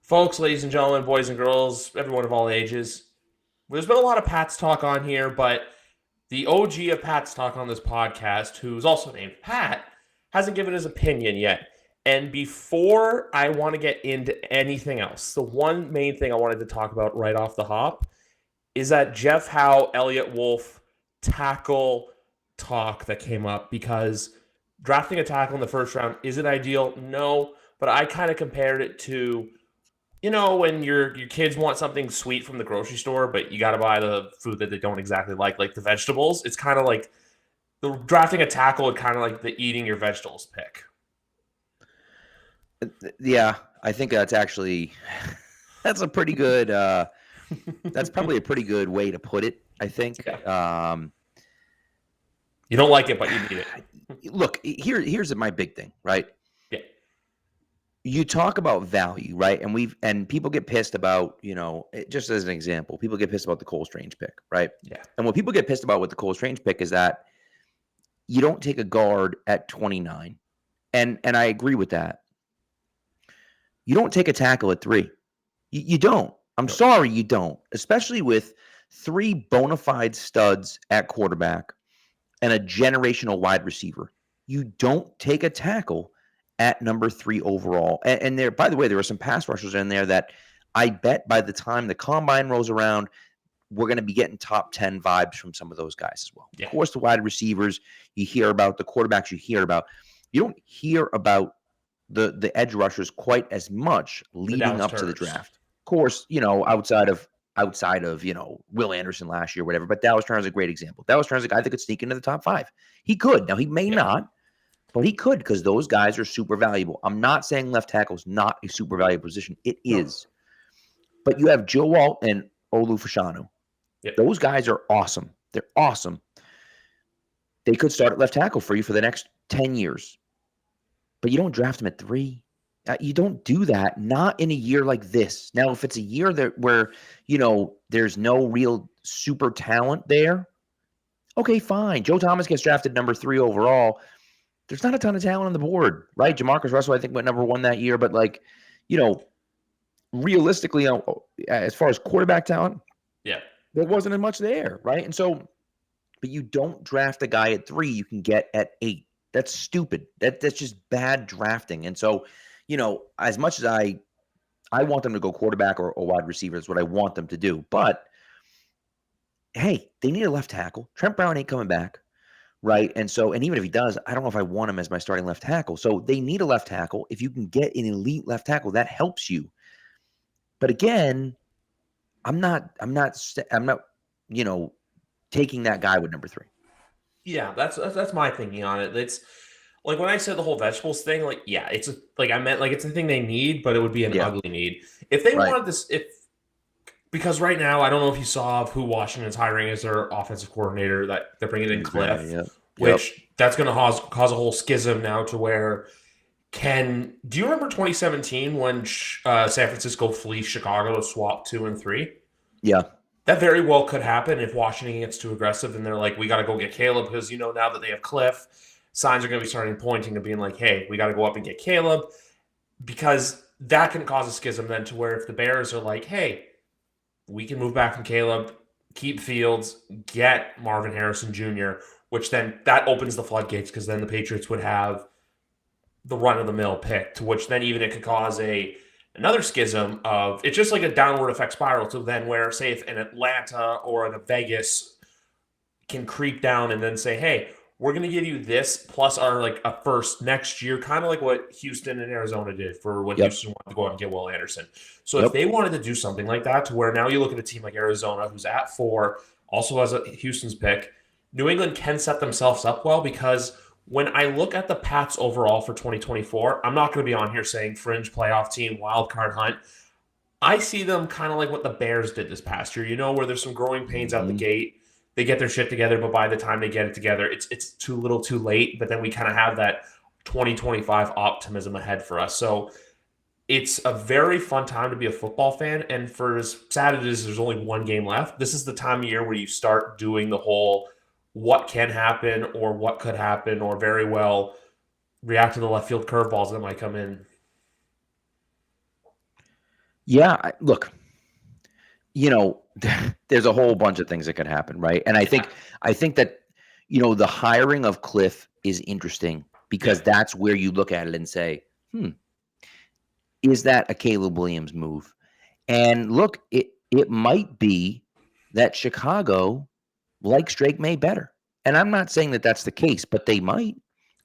Folks, ladies and gentlemen, boys and girls, everyone of all ages, there's been a lot of Pat's talk on here, but the OG of Pat's talk on this podcast, who's also named Pat, hasn't given his opinion yet. And before I want to get into anything else, the one main thing I wanted to talk about right off the hop is that Jeff Howe, Elliott Wolf tackle talk that came up because drafting a tackle in the first round isn't ideal. No, but I kind of compared it to when your kids want something sweet from the grocery store, but you got to buy the food that they don't exactly like the vegetables. It's kind of like the drafting a tackle, kind of like the eating your vegetables pick. Yeah, I think that's actually that's a pretty good. That's probably a pretty good way to put it. I think. Yeah. You don't like it, but you need it. Look, here's my big thing, right? Yeah. You talk about value, right? And people get pissed about, just as an example, people get pissed about the Cole Strange pick, right? Yeah. And what people get pissed about with the Cole Strange pick is that you don't take a guard at 29. And I agree with that. You don't take a tackle at 3. You don't. I'm sorry, you don't. Especially with 3 bona fide studs at quarterback and a generational wide receiver. You don't take a tackle at number 3 overall. And there, by the way, there were some pass rushers in there that I bet by the time the combine rolls around, we're going to be getting top 10 vibes from some of those guys as well. Yeah. Of course, the wide receivers you hear about, the quarterbacks you hear about. You don't hear about the edge rushers quite as much leading up to the draft. Of course, outside of Will Anderson last year, whatever. But Dallas Turner is a great example. Dallas Turner is a guy that could sneak into the top 5. He could. Now he may not. But he could, because those guys are super valuable. I'm not saying left tackle is not a super valuable position. It is. But you have Joe Walt and Olu Fashanu. Yep. Those guys are awesome. They're awesome. They could start at left tackle for you for the next 10 years. But you don't draft them at 3. You don't do that, not in a year like this. Now, if it's a year where, there's no real super talent there, okay, fine. Joe Thomas gets drafted number 3 overall. There's not a ton of talent on the board, right? Jamarcus Russell, I think, went number 1 that year. But, realistically, as far as quarterback talent, yeah, there wasn't much there, right? And so, but you don't draft a guy at 3 you can get at 8. That's stupid. That's just bad drafting. And so, as much as I want them to go quarterback or wide receiver is what I want them to do. But, hey, they need a left tackle. Trent Brown ain't coming back. Right. And even if he does, I don't know if I want him as my starting left tackle. So they need a left tackle. If you can get an elite left tackle, that helps you. But again, I'm not, taking that guy with number 3. Yeah, that's my thinking on it. It's like when I said the whole vegetables thing, I meant it's a thing they need, but it would be an ugly need. If they wanted this, because right now, I don't know if you saw who Washington's hiring as their offensive coordinator, that they're bringing in Cliff, which that's going to cause a whole schism now to where do you remember 2017 when San Francisco fleeced Chicago to swap 2 and 3? Yeah. That very well could happen if Washington gets too aggressive and they're like, we got to go get Caleb because, now that they have Cliff, signs are going to be starting pointing to being like, hey, we got to go up and get Caleb, because that can cause a schism then to where if the Bears are like, hey, we can move back from Caleb, keep Fields, get Marvin Harrison Jr., which then that opens the floodgates because then the Patriots would have the run-of-the-mill pick, to which then even it could cause another schism of, it's just like a downward effect spiral to then where, say, if an Atlanta or a Vegas can creep down and then say, hey, we're going to give you this plus our a first next year, kind of like what Houston and Arizona did for when Houston wanted to go out and get Will Anderson. So if they wanted to do something like that, to where now you look at a team like Arizona, who's at 4, also has a Houston's pick, New England can set themselves up well, because when I look at the Pats overall for 2024, I'm not going to be on here saying fringe playoff team, wild card hunt. I see them kind of like what the Bears did this past year, where there's some growing pains out the gate. They get their shit together, but by the time they get it together, it's too little too late. But then we kind of have that 2025 optimism ahead for us. So it's a very fun time to be a football fan. And for as sad it is, there's only 1 game left. This is the time of year where you start doing the whole what can happen or what could happen, or very well react to the left field curveballs that might come in. Yeah, look, you know, there's a whole bunch of things that could happen, right? And Yeah. I think that the hiring of Cliff is interesting because Yep. that's where you look at it and say, "Hmm, is that a Caleb Williams move?" And look, it might be that Chicago likes Drake May better. And I'm not saying that that's the case, but they might.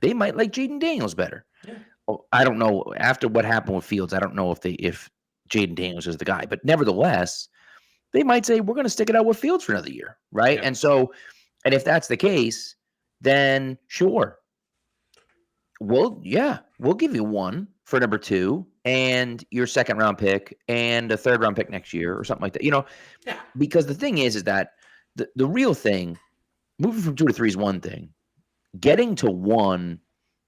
They might like Jaden Daniels better. Yeah. Oh, I don't know. After what happened with Fields, I don't know if Jaden Daniels is the guy, but nevertheless, they might say we're going to stick it out with Fields for another year, right? Yep. And so, and if that's the case, then sure, we'll give you one for number two and your second round pick and a third round pick next year or something like that. Yeah. Because the thing is that the real thing, moving from 2 to 3 is one thing. Getting to 1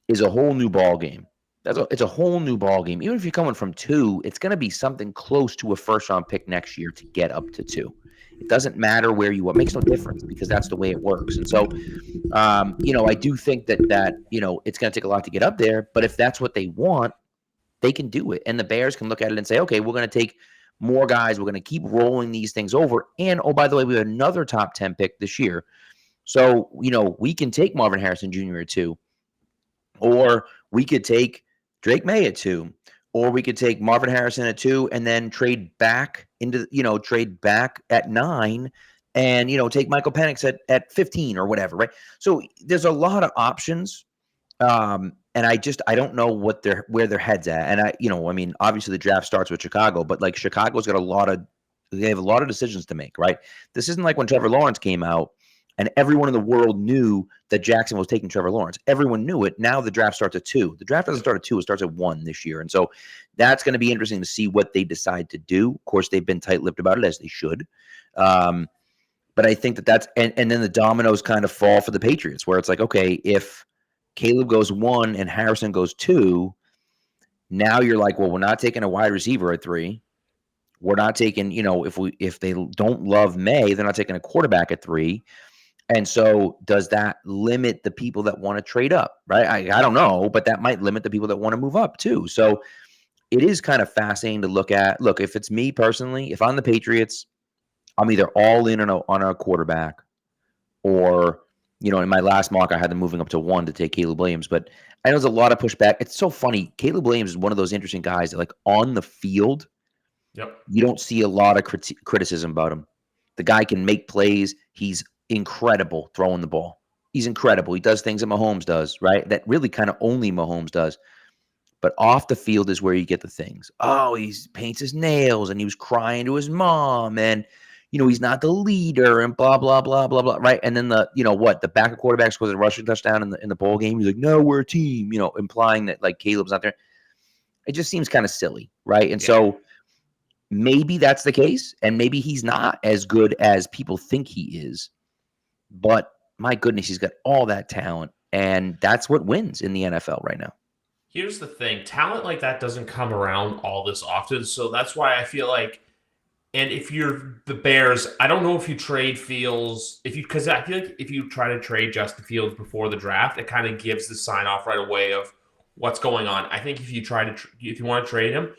is a whole new ball game. It's a whole new ball game. Even if you're coming from 2, it's going to be something close to a first round pick next year to get up to 2. It doesn't matter where you are. It makes no difference because that's the way it works. And so, I do think that it's going to take a lot to get up there. But if that's what they want, they can do it. And the Bears can look at it and say, okay, we're going to take more guys. We're going to keep rolling these things over. And, oh, by the way, we have another top 10 pick this year. So, we can take Marvin Harrison Jr. at 2, or we could take Drake May at 2, or we could take Marvin Harrison at 2 and then trade back at 9 and, take Michael Penix at 15 or whatever, right? So there's a lot of options. And I don't know where their heads at. And obviously the draft starts with Chicago, but like Chicago's got they have a lot of decisions to make, right? This isn't like when Trevor Lawrence came out and everyone in the world knew that Jackson was taking Trevor Lawrence. Everyone knew it. Now the draft starts at 2. The draft doesn't start at 2. It starts at 1 this year. And so that's going to be interesting to see what they decide to do. Of course, they've been tight-lipped about it, as they should. But I think that's – and then the dominoes kind of fall for the Patriots, where it's like, okay, if Caleb goes 1 and Harrison goes 2, now you're like, well, we're not taking a wide receiver at 3. We're not taking, if they don't love May, they're not taking a quarterback at 3. And so does that limit the people that want to trade up, right? I don't know, but that might limit the people that want to move up too. So it is kind of fascinating to look at. Look, if it's me personally, if I'm the Patriots, I'm either all in on a quarterback or, in my last mock, I had them moving up to 1 to take Caleb Williams. But I know there's a lot of pushback. It's so funny. Caleb Williams is one of those interesting guys that, like, on the field, Yep. you don't see a lot of criticism about him. The guy can make plays. He's incredible throwing the ball. He's incredible. He does things that Mahomes does, right? That really kind of only Mahomes does. But off the field is where you get the things. Oh, he paints his nails and he was crying to his mom and, he's not the leader and blah, blah, blah, blah, blah, right? And then the backup quarterback scores a rushing touchdown in the bowl game. He's like, no, we're a team, implying that like Caleb's not there. It just seems kind of silly, right? And so maybe that's the case and maybe he's not as good as people think he is. But my goodness, he's got all that talent, and that's what wins in the NFL right now. Here's the thing, talent like that doesn't come around all this often, so that's why I feel like, and if you're the Bears, I don't know if you trade Fields, because I feel like if you try to trade Justin Fields before the draft, it kind of gives the sign off right away of what's going on. I think if you want to trade him,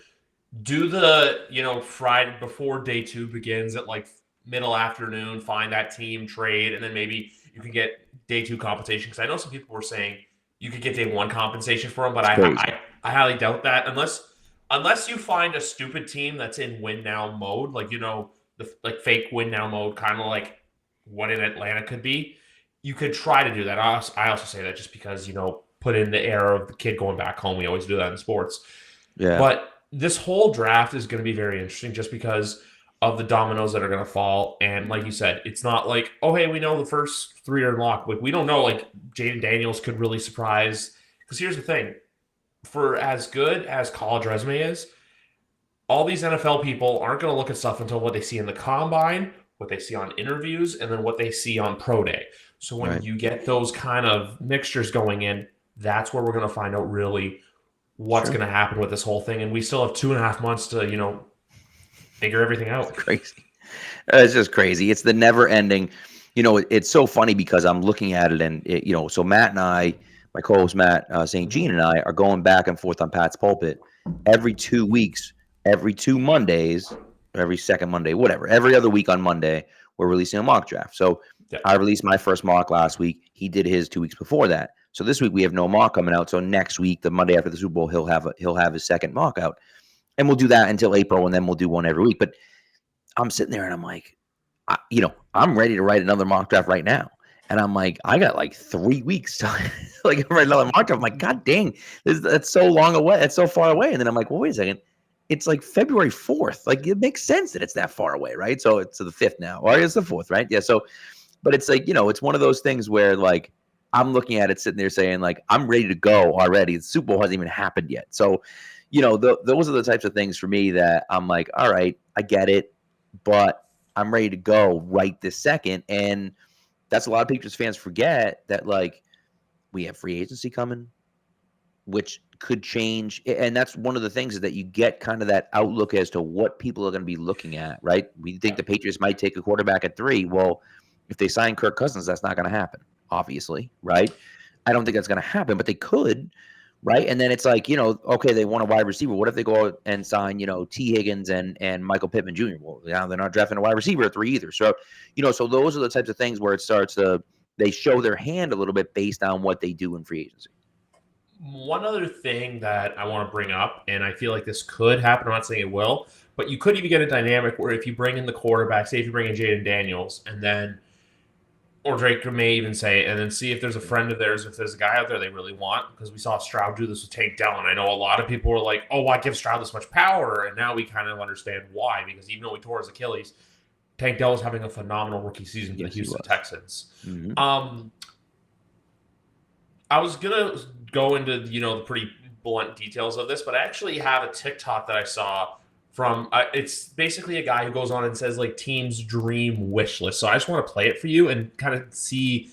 do the Friday before day 2 begins at like middle afternoon, find that team, trade, and then maybe you can get day 2 compensation. Because I know some people were saying you could get day 1 compensation for him, but I highly doubt that unless you find a stupid team that's in win now mode, like the like fake win now mode, kind of like what in Atlanta could be. You could try to do that. I also say that just because put in the air of the kid going back home. We always do that in sports. Yeah, but this whole draft is going to be very interesting just because of the dominoes that are going to fall. And like you said, it's not like, oh, hey, we know the first 3 are locked. Like, we don't know, like, Jaden Daniels could really surprise. Because here's the thing. For as good as college resume is, all these NFL people aren't going to look at stuff until what they see in the combine, what they see on interviews, and then what they see on pro day. So when you get those kind of mixtures going in, that's where we're going to find out really what's going to happen with this whole thing. And we still have 2.5 months to, figure everything out. It's crazy. It's just crazy. It's the never ending. It's so funny because I'm looking at it and, so Matt and I, my co-host Matt St. Jean and I are going back and forth on Pat's Pulpit every 2 weeks. every 2 Mondays, every second Monday, whatever, every other week on Monday, we're releasing a mock draft. So Yeah. I released my first mock last week. He did his 2 weeks before that. So this week we have no mock coming out. So next week, the Monday after the Super Bowl, he'll have his second mock out, and we'll do that until April, and then we'll do one every week. But I'm sitting there and I'm like, I'm ready to write another mock draft right now. And I'm like, I got like 3 weeks to like write another mock draft. I'm like, God dang, that's so long away. That's so far away. And then I'm like, well, wait a second. It's like February 4th. Like, it makes sense that it's that far away, right? So it's the 5th now. Or it's the 4th, right? Yeah. So, but it's like, it's one of those things where like I'm looking at it sitting there saying like, I'm ready to go already. The Super Bowl hasn't even happened yet. So, those are the types of things for me that I'm like, all right, I get it, but I'm ready to go right this second. And that's a lot of Patriots fans forget that, like, we have free agency coming, which could change. And that's one of the things is that you get kind of that outlook as to what people are going to be looking at, right? We think the Patriots might take a quarterback at 3. Well, if they sign Kirk Cousins, that's not going to happen, obviously, right? I don't think that's going to happen, but they could, right? And then it's like, okay, they want a wide receiver. What if they go out and sign, T. Higgins and Michael Pittman Jr.? Well, now they're not drafting a wide receiver at 3 either. So, so those are the types of things where it starts to, they show their hand a little bit based on what they do in free agency. One other thing that I want to bring up, and I feel like this could happen, I'm not saying it will, but you could even get a dynamic where if you bring in the quarterback, say if you bring in Jaden Daniels, and then, or Drake may even say, and then see if there's a friend of theirs, if there's a guy out there they really want, because we saw Stroud do this with Tank Dell, and I know a lot of people were like, oh, why give Stroud this much power? And now we kind of understand why, because even though he tore his Achilles, Tank Dell was having a phenomenal rookie season for the Houston Texans. Mm-hmm. I was going to go into, the pretty blunt details of this, but I actually have a TikTok that I saw from, it's basically a guy who goes on and says, like, team's dream wish list. So I just want to play it for you and kind of see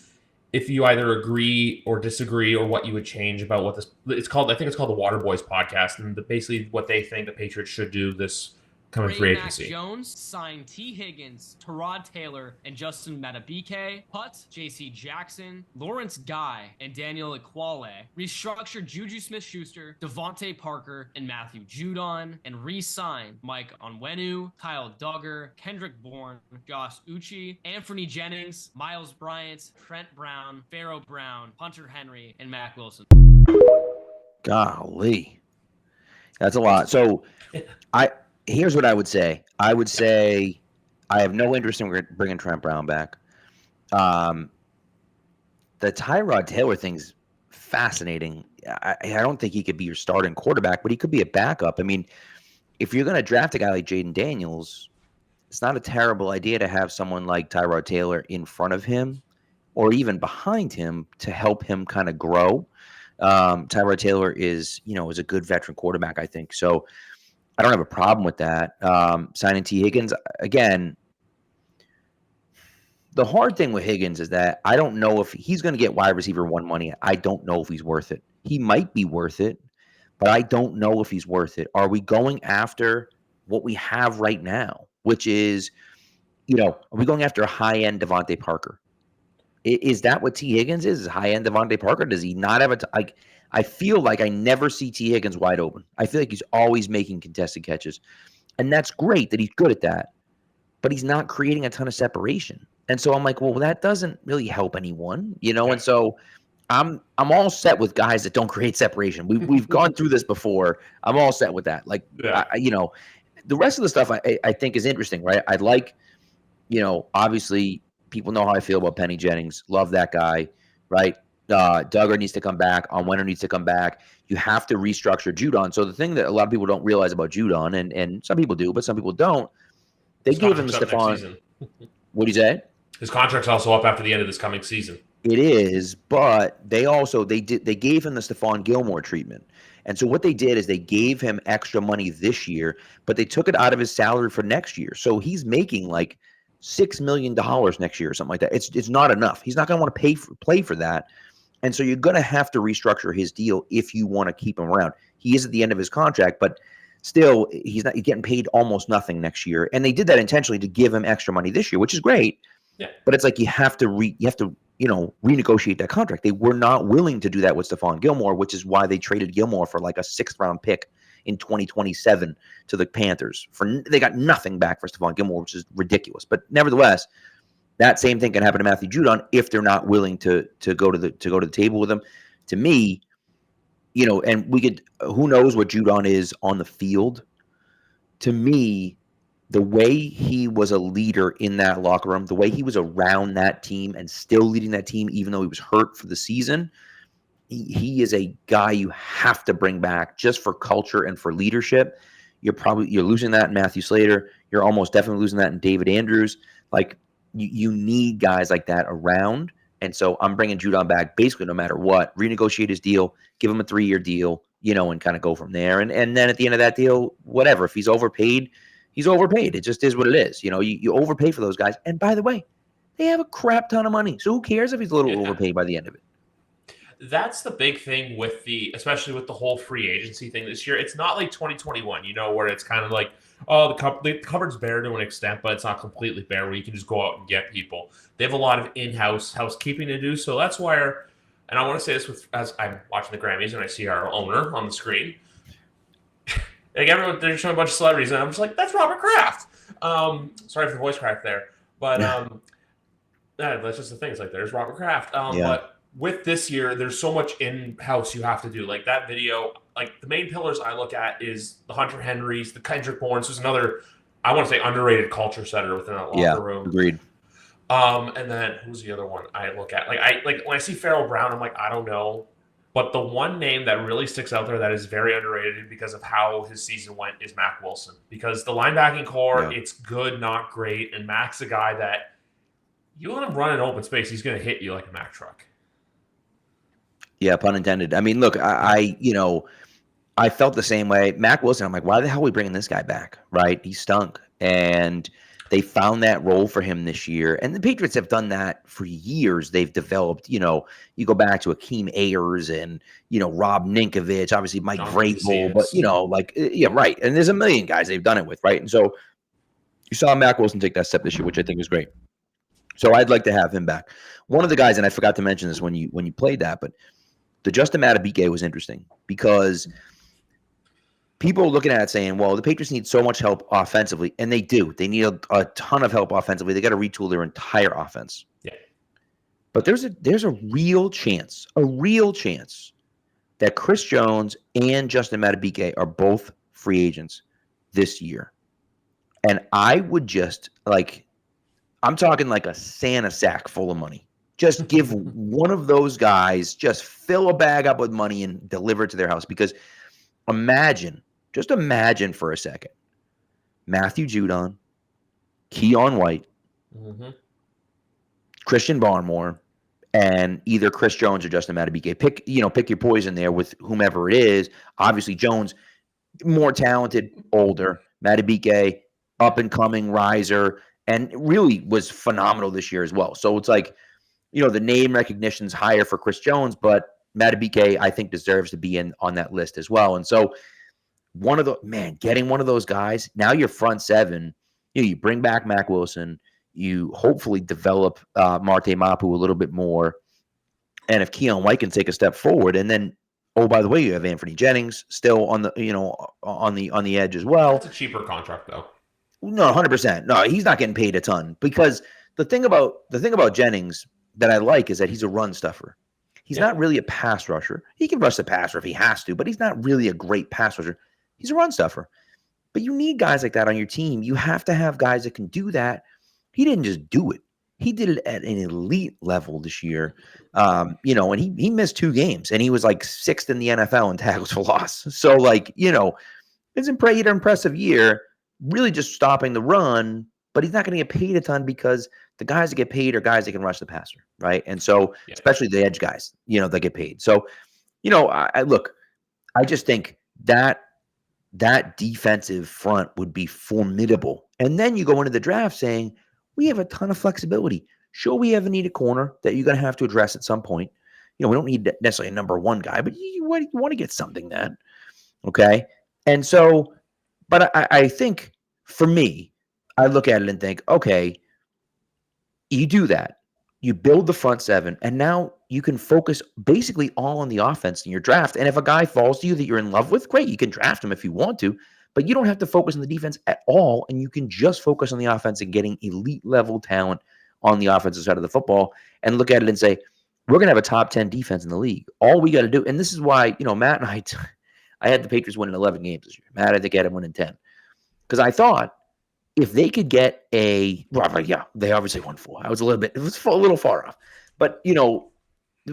if you either agree or disagree or what you would change about what it's called. I think it's called the Water Boys podcast, and basically what they think the Patriots should do this coming free agency. Mac Jones signed T. Higgins, Tyrod Taylor, and Justin Matabike, Putz, J.C. Jackson, Lawrence Guy, and Daniel Equale. Restructured Juju Smith-Schuster, Devontae Parker, and Matthew Judon, and re-signed Mike Onwenu, Kyle Duggar, Kendrick Bourne, Josh Uche, Anthony Jennings, Miles Bryant, Trent Brown, Pharaoh Brown, Hunter Henry, and Mac Wilson. Golly. That's a lot. So here's what I would say. I would say I have no interest in bringing Trent Brown back. The Tyrod Taylor thing's fascinating. I don't think he could be your starting quarterback, but he could be a backup. I mean, if you're going to draft a guy like Jaden Daniels, it's not a terrible idea to have someone like Tyrod Taylor in front of him or even behind him to help him kind of grow. Tyrod Taylor is a good veteran quarterback, I think. So I don't have a problem with that. Signing T. Higgins, again, the hard thing with Higgins is that I don't know if he's going to get wide receiver 1 money. I don't know if he's worth it. He might be worth it, but I don't know if he's worth it. Are we going after what we have right now, which is, are we going after a high-end Devontae Parker? Is that what T. Higgins is high-end Devontae Parker? Does he not have I feel like I never see T. Higgins wide open. I feel like he's always making contested catches. And that's great that he's good at that. But he's not creating a ton of separation. And so I'm like, well, that doesn't really help anyone, And so I'm all set with guys that don't create separation. We've gone through this before. I'm all set with that. Like, yeah. The rest of the stuff I think is interesting, right? I'd like, obviously people know how I feel about Penny Jennings. Love that guy, right? Duggar needs to come back. Onwenu needs to come back. You have to restructure Judon. So the thing that a lot of people don't realize about Judon, and some people do, but some people don't, they gave him the Stephon. What do you say? His contract's also up after the end of this coming season. It is, but they gave him the Stephon Gilmore treatment. And so what they did is they gave him extra money this year, but they took it out of his salary for next year. So he's making like $6 million next year or something like that. It's not enough. He's not going to want to play for that. And so you're going to have to restructure his deal if you want to keep him around. He is at the end of his contract, but still, he's getting paid almost nothing next year. And they did that intentionally to give him extra money this year, which is great. Yeah. But it's like you have to renegotiate that contract. They were not willing to do that with Stephon Gilmore, which is why they traded Gilmore for like a 6th round pick in 2027 to the Panthers. They got nothing back for Stephon Gilmore, which is ridiculous. But nevertheless, that same thing can happen to Matthew Judon if they're not willing to go to the table with him. To me, and we could, who knows what Judon is on the field. To me, the way he was a leader in that locker room, the way he was around that team and still leading that team, even though he was hurt for the season, he is a guy you have to bring back just for culture and for leadership. You're losing that in Matthew Slater. You're almost definitely losing that in David Andrews. Like you need guys like that around. And so I'm bringing Judon back basically no matter what. Renegotiate his deal, give him a 3-year deal, and kind of go from there. And then at the end of that deal, whatever. If he's overpaid, he's overpaid. It just is what it is. You overpay for those guys. And by the way, they have a crap ton of money. So who cares if he's a little overpaid by the end of it? That's the big thing especially with the whole free agency thing this year. It's not like 2021, where it's kind of like, oh, the cupboard's bare to an extent, but it's not completely bare where you can just go out and get people. They have a lot of in-house housekeeping to do. So that's why, and I want to say this as I'm watching the Grammys and I see our owner on the screen. Like everyone, they're showing a bunch of celebrities, and I'm just like, that's Robert Kraft. Sorry for the voice crack there. But that's just the thing. It's like, there's Robert Kraft. But with this year, there's so much in-house you have to do. Like that video, like the main pillars I look at is the Hunter Henrys, the Kendrick Bournes, who's another, I want to say, underrated culture setter within that locker room. Agreed. And then who's the other one I look at? Like when I see Farrell Brown, I'm like, I don't know. But the one name that really sticks out there that is very underrated because of how his season went is Mac Wilson. Because the linebacking core, it's good, not great. And Mac's a guy that you let him run in open space, he's going to hit you like a Mack truck. Yeah, pun intended. I mean, look, I felt the same way. Mac Wilson, I'm like, why the hell are we bringing this guy back? Right? He stunk. And they found that role for him this year. And the Patriots have done that for years. They've developed, you go back to Akeem Ayers and, Rob Ninkovich, obviously Mike Vrabel, but, right. And there's a million guys they've done it with, right? And so you saw Mac Wilson take that step this year, which I think is great. So I'd like to have him back. One of the guys, and I forgot to mention this when you played that, but the Justin Madubuike was interesting because people are looking at it saying, well, the Patriots need so much help offensively, and they do. They need a ton of help offensively. They got to retool their entire offense. Yeah. But there's a real chance that Chris Jones and Justin Madubuike are both free agents this year. And I would just I'm talking like a Santa sack full of money. Just give one of those guys, just fill a bag up with money and deliver it to their house. Because just imagine for a second, Matthew Judon, Keon White, Christian Barmore, and either Chris Jones or Justin Madubuike. Pick your poison there with whomever it is. Obviously, Jones, more talented, older. Madubuike, up and coming riser, and really was phenomenal this year as well. So it's like, the name recognition's higher for Chris Jones, but Madubuike, I think, deserves to be on that list as well. And so getting one of those guys, now your front seven, you bring back Mac Wilson, you hopefully develop Marte Mapu a little bit more. And if Keon White can take a step forward, and then, oh, by the way, you have Anthony Jennings still on the, on the edge as well. It's a cheaper contract though. No, 100%. No, he's not getting paid a ton because the thing about Jennings that I like is that he's a run stuffer. He's not really a pass rusher. He can rush the passer if he has to, but he's not really a great pass rusher. He's a run stuffer. But you need guys like that on your team. You have to have guys that can do that. He didn't just do it. He did it at an elite level this year. And he missed 2 games, and he was like 6th in the NFL in tackles for loss. So it's an impressive year, really just stopping the run, but he's not going to get paid a ton because the guys that get paid are guys that can rush the passer, right? And so, especially the edge guys, that get paid. So, I just think that defensive front would be formidable. And then you go into the draft saying, we have a ton of flexibility. Sure, we have a needed corner that you're going to have to address at some point. We don't need necessarily a number 1 guy, but you want to get something then. Okay? And so, but I think for me, I look at it and think, okay, you do that. you build the front seven, and now you can focus basically all on the offense in your draft. And if a guy falls to you that you're in love with, great, you can draft him if you want to, but you don't have to focus on the defense at all, and you can just focus on the offense and getting elite level talent on the offensive side of the football and look at it and say, we're going to have a top 10 defense in the league. All we got to do, and this is why, Matt and I had the Patriots winning 11 games this year. Matt had to get him winning 10. Because I thought, if they could get they obviously won 4. It was a little far off. But,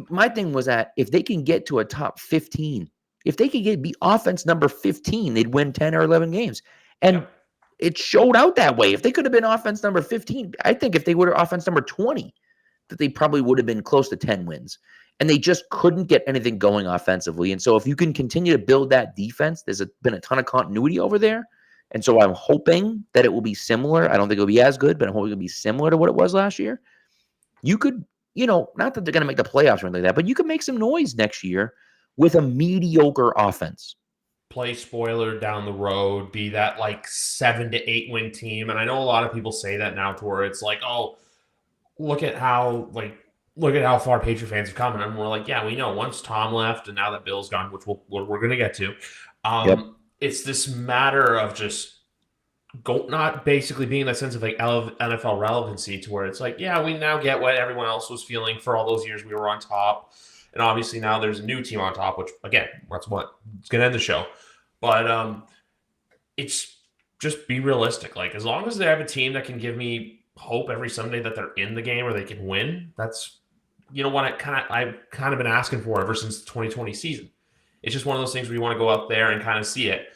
my thing was that if they can get to a top 15, if they could be offense number 15, they'd win 10 or 11 games. And it showed out that way. If they could have been offense number 15, I think if they were offense number 20, that they probably would have been close to 10 wins. And they just couldn't get anything going offensively. And so if you can continue to build that defense, there's been a ton of continuity over there. And so I'm hoping that it will be similar. I don't think it'll be as good, but I'm hoping it'll be similar to what it was last year. You could, not that they're going to make the playoffs or anything like that, but you could make some noise next year with a mediocre offense. Play spoiler down the road, be that like 7 to 8 win team. And I know a lot of people say that now to where it's like, oh, look at how far Patriot fans have come. And we're like, yeah, we know once Tom left and now that Bill's gone, which we're going to get to. It's this matter of just not basically being that sense of like NFL relevancy to where it's like, yeah, we now get what everyone else was feeling for all those years we were on top. And obviously now there's a new team on top, which again, that's what it's going to end the show. But it's just be realistic. Like as long as they have a team that can give me hope every Sunday that they're in the game or they can win, that's what I've kind of been asking for ever since the 2020 season. It's just one of those things where you want to go out there and kind of see it.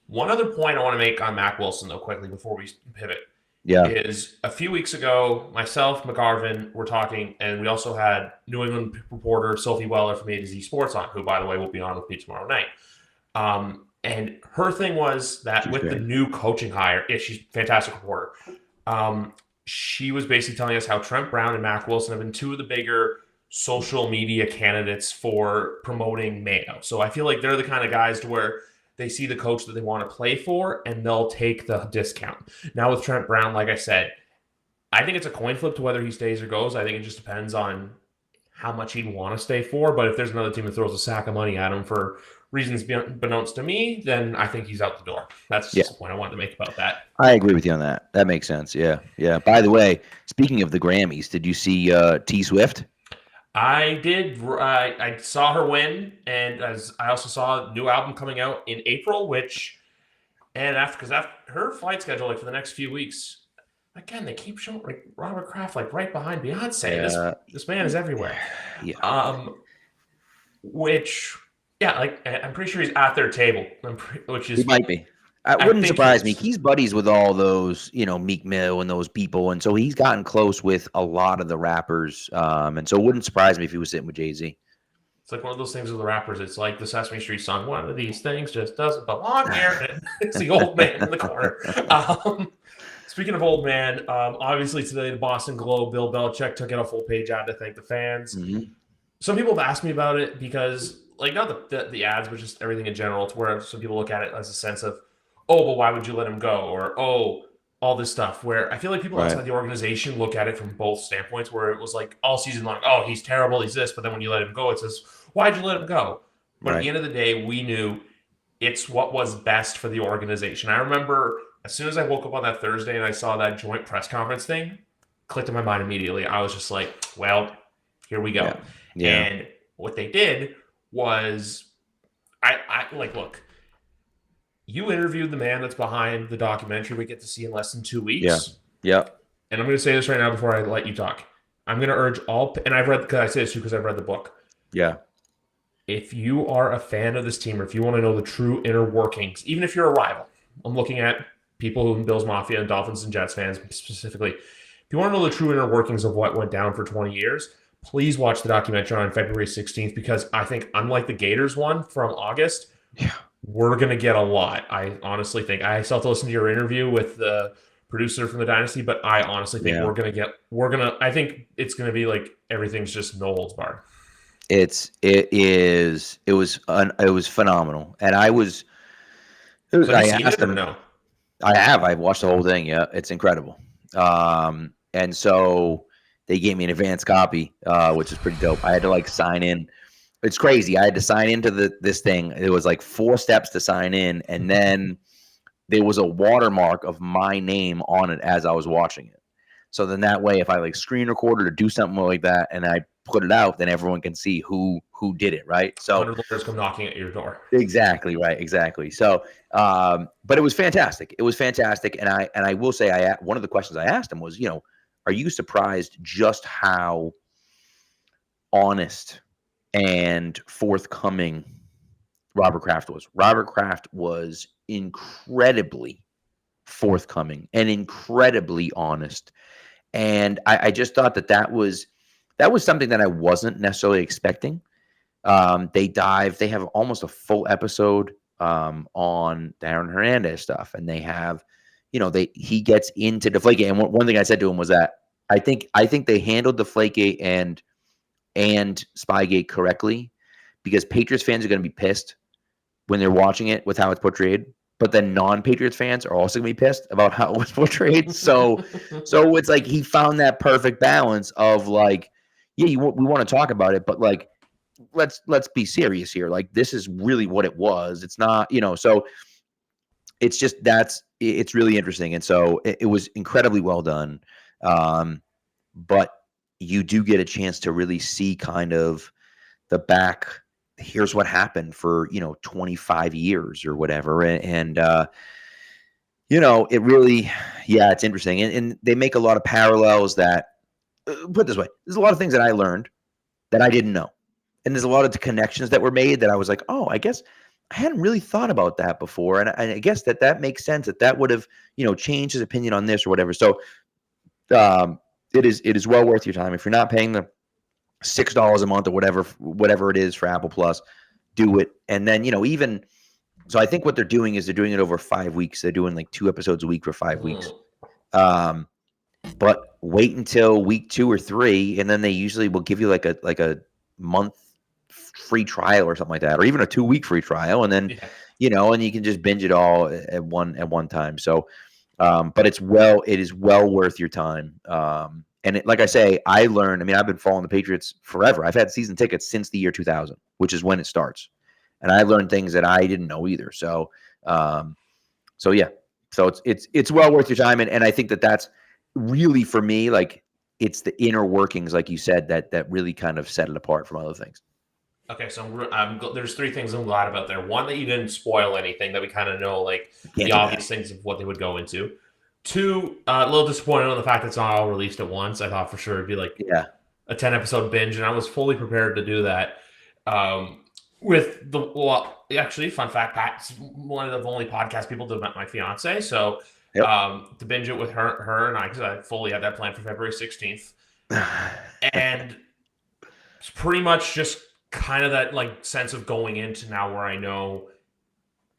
One other point I want to make on Mac Wilson, though, quickly before we pivot, is a few weeks ago, myself, McGarvin, were talking, and we also had New England reporter Sophie Weller from A to Z Sports on, who, by the way, will be on with me tomorrow night. And her thing was that the new coaching hire, she's a fantastic reporter. She was basically telling us how Trent Brown and Mac Wilson have been two of the bigger social media candidates for promoting Mayo. So I feel like they're the kind of guys to where they see the coach that they want to play for and they'll take the discount. Now with Trent Brown, like I said, I think it's a coin flip to whether he stays or goes. I think it just depends on how much he'd want to stay for. But if there's another team that throws a sack of money at him for reasons beknownst to me, then I think he's out the door. That's just the point I wanted to make about that. I agree with you on that. That makes sense. Yeah. Yeah. By the way, speaking of the Grammys, did you see T Swift? I did. I saw her win, and as I also saw a new album coming out in April, because after her flight schedule, like for the next few weeks, again they keep showing like Robert Kraft like right behind Beyonce. This man is everywhere. Yeah. I'm pretty sure he's at their table, he might be. It wouldn't surprise me. He's buddies with all those, Meek Mill and those people. And so he's gotten close with a lot of the rappers. And so it wouldn't surprise me if he was sitting with Jay-Z. It's like one of those things with the rappers. It's like the Sesame Street song, one of these things just doesn't belong here. It's the old man in the corner. Speaking of old man, obviously today the Boston Globe, Bill Belichick took out a full-page ad to thank the fans. Mm-hmm. Some people have asked me about it because, like, not the ads, but just everything in general. It's where some people look at it as a sense of, oh, but why would you let him go? Or, oh, all this stuff. Where I feel like people outside the organization look at it from both standpoints, where it was like all season long, oh, he's terrible, he's this. But then when you let him go, it says, why'd you let him go? But at the end of the day, we knew it's what was best for the organization. I remember as soon as I woke up on that Thursday and I saw that joint press conference thing, clicked in my mind immediately. I was just like, well, here we go. Yeah. And what they did was, look, you interviewed the man that's behind the documentary we get to see in less than 2 weeks. Yeah. And I'm going to say this right now before I let you talk. I'm going to urge and I've read, because I say this too because I've read the book. Yeah. If you are a fan of this team, or if you want to know the true inner workings, even if you're a rival, I'm looking at people who Bills Mafia and Dolphins and Jets fans specifically. If you want to know the true inner workings of what went down for 20 years, please watch the documentary on February 16th, because I think unlike the Gators one from August, we're going to get a lot. I honestly think. I still have to listen to your interview with the producer from the Dynasty, but I honestly think I think it's going to be like everything's just no holds barred. It was phenomenal. And I asked him. No, I've watched the whole thing. Yeah. It's incredible. And so they gave me an advanced copy, which is pretty dope. I had to like sign in. It's crazy. I had to sign into this thing. It was like 4 steps to sign in, and then there was a watermark of my name on it as I was watching it. So then that way, if I like screen recorded or do something like that, and I put it out, then everyone can see who did it, right? So 100 lawyers come knocking at your door. exactly right, exactly. So, but it was fantastic. It was fantastic, and I will say, one of the questions I asked him was, are you surprised just how honest and forthcoming Robert Kraft was? Robert Kraft was incredibly forthcoming and incredibly honest. And I just thought that was something that I wasn't necessarily expecting. They have almost a full episode on Darren Hernandez stuff, and they have, he gets into Deflategate. And one thing I said to him was that I think they handled Deflategate and Spygate correctly, because Patriots fans are going to be pissed when they're watching it with how it's portrayed. But then non-Patriots fans are also going to be pissed about how it was portrayed. So it's like he found that perfect balance of like, yeah, we want to talk about it, but like, let's be serious here. Like, this is really what it was. It's not, so it's just, it's really interesting. And so it was incredibly well done. But you do get a chance to really see kind of the back. Here's what happened for 25 years or whatever, and it really, it's interesting, and they make a lot of parallels that, put it this way, there's a lot of things that I learned that I didn't know, and there's a lot of connections that were made that I was like, oh, I guess I hadn't really thought about that before, and I guess that makes sense, that would have changed his opinion on this or whatever. So it is well worth your time. If you're not paying the $6 a month or whatever it is for Apple Plus, do it. And then, even, so I think what they're doing is they're doing it over 5 weeks. They're doing like 2 episodes a week for 5 weeks. But wait until week 2 or 3, and then they usually will give you like a month free trial or something like that, or even a 2-week free trial. And then, and you can just binge it all at one time. So, but it is well worth your time. And like I say, I learned, I've been following the Patriots forever. I've had season tickets since the year 2000, which is when it starts. And I learned things that I didn't know either. So, yeah. So it's well worth your time. And I think that's really, for me, like, it's the inner workings, like you said, that really kind of set it apart from other things. Okay, so there's 3 things I'm glad about there. 1, that you didn't spoil anything, that we kind of know, like, the obvious things of what they would go into. 2, a little disappointed on the fact that it's not all released at once. I thought for sure it'd be like a 10-episode binge, and I was fully prepared to do that. Actually, fun fact, Pat's one of the only podcast people to met my fiance, so to binge it with her and I, because I fully had that planned for February 16th, and it's pretty much just kind of that like sense of going into now where I know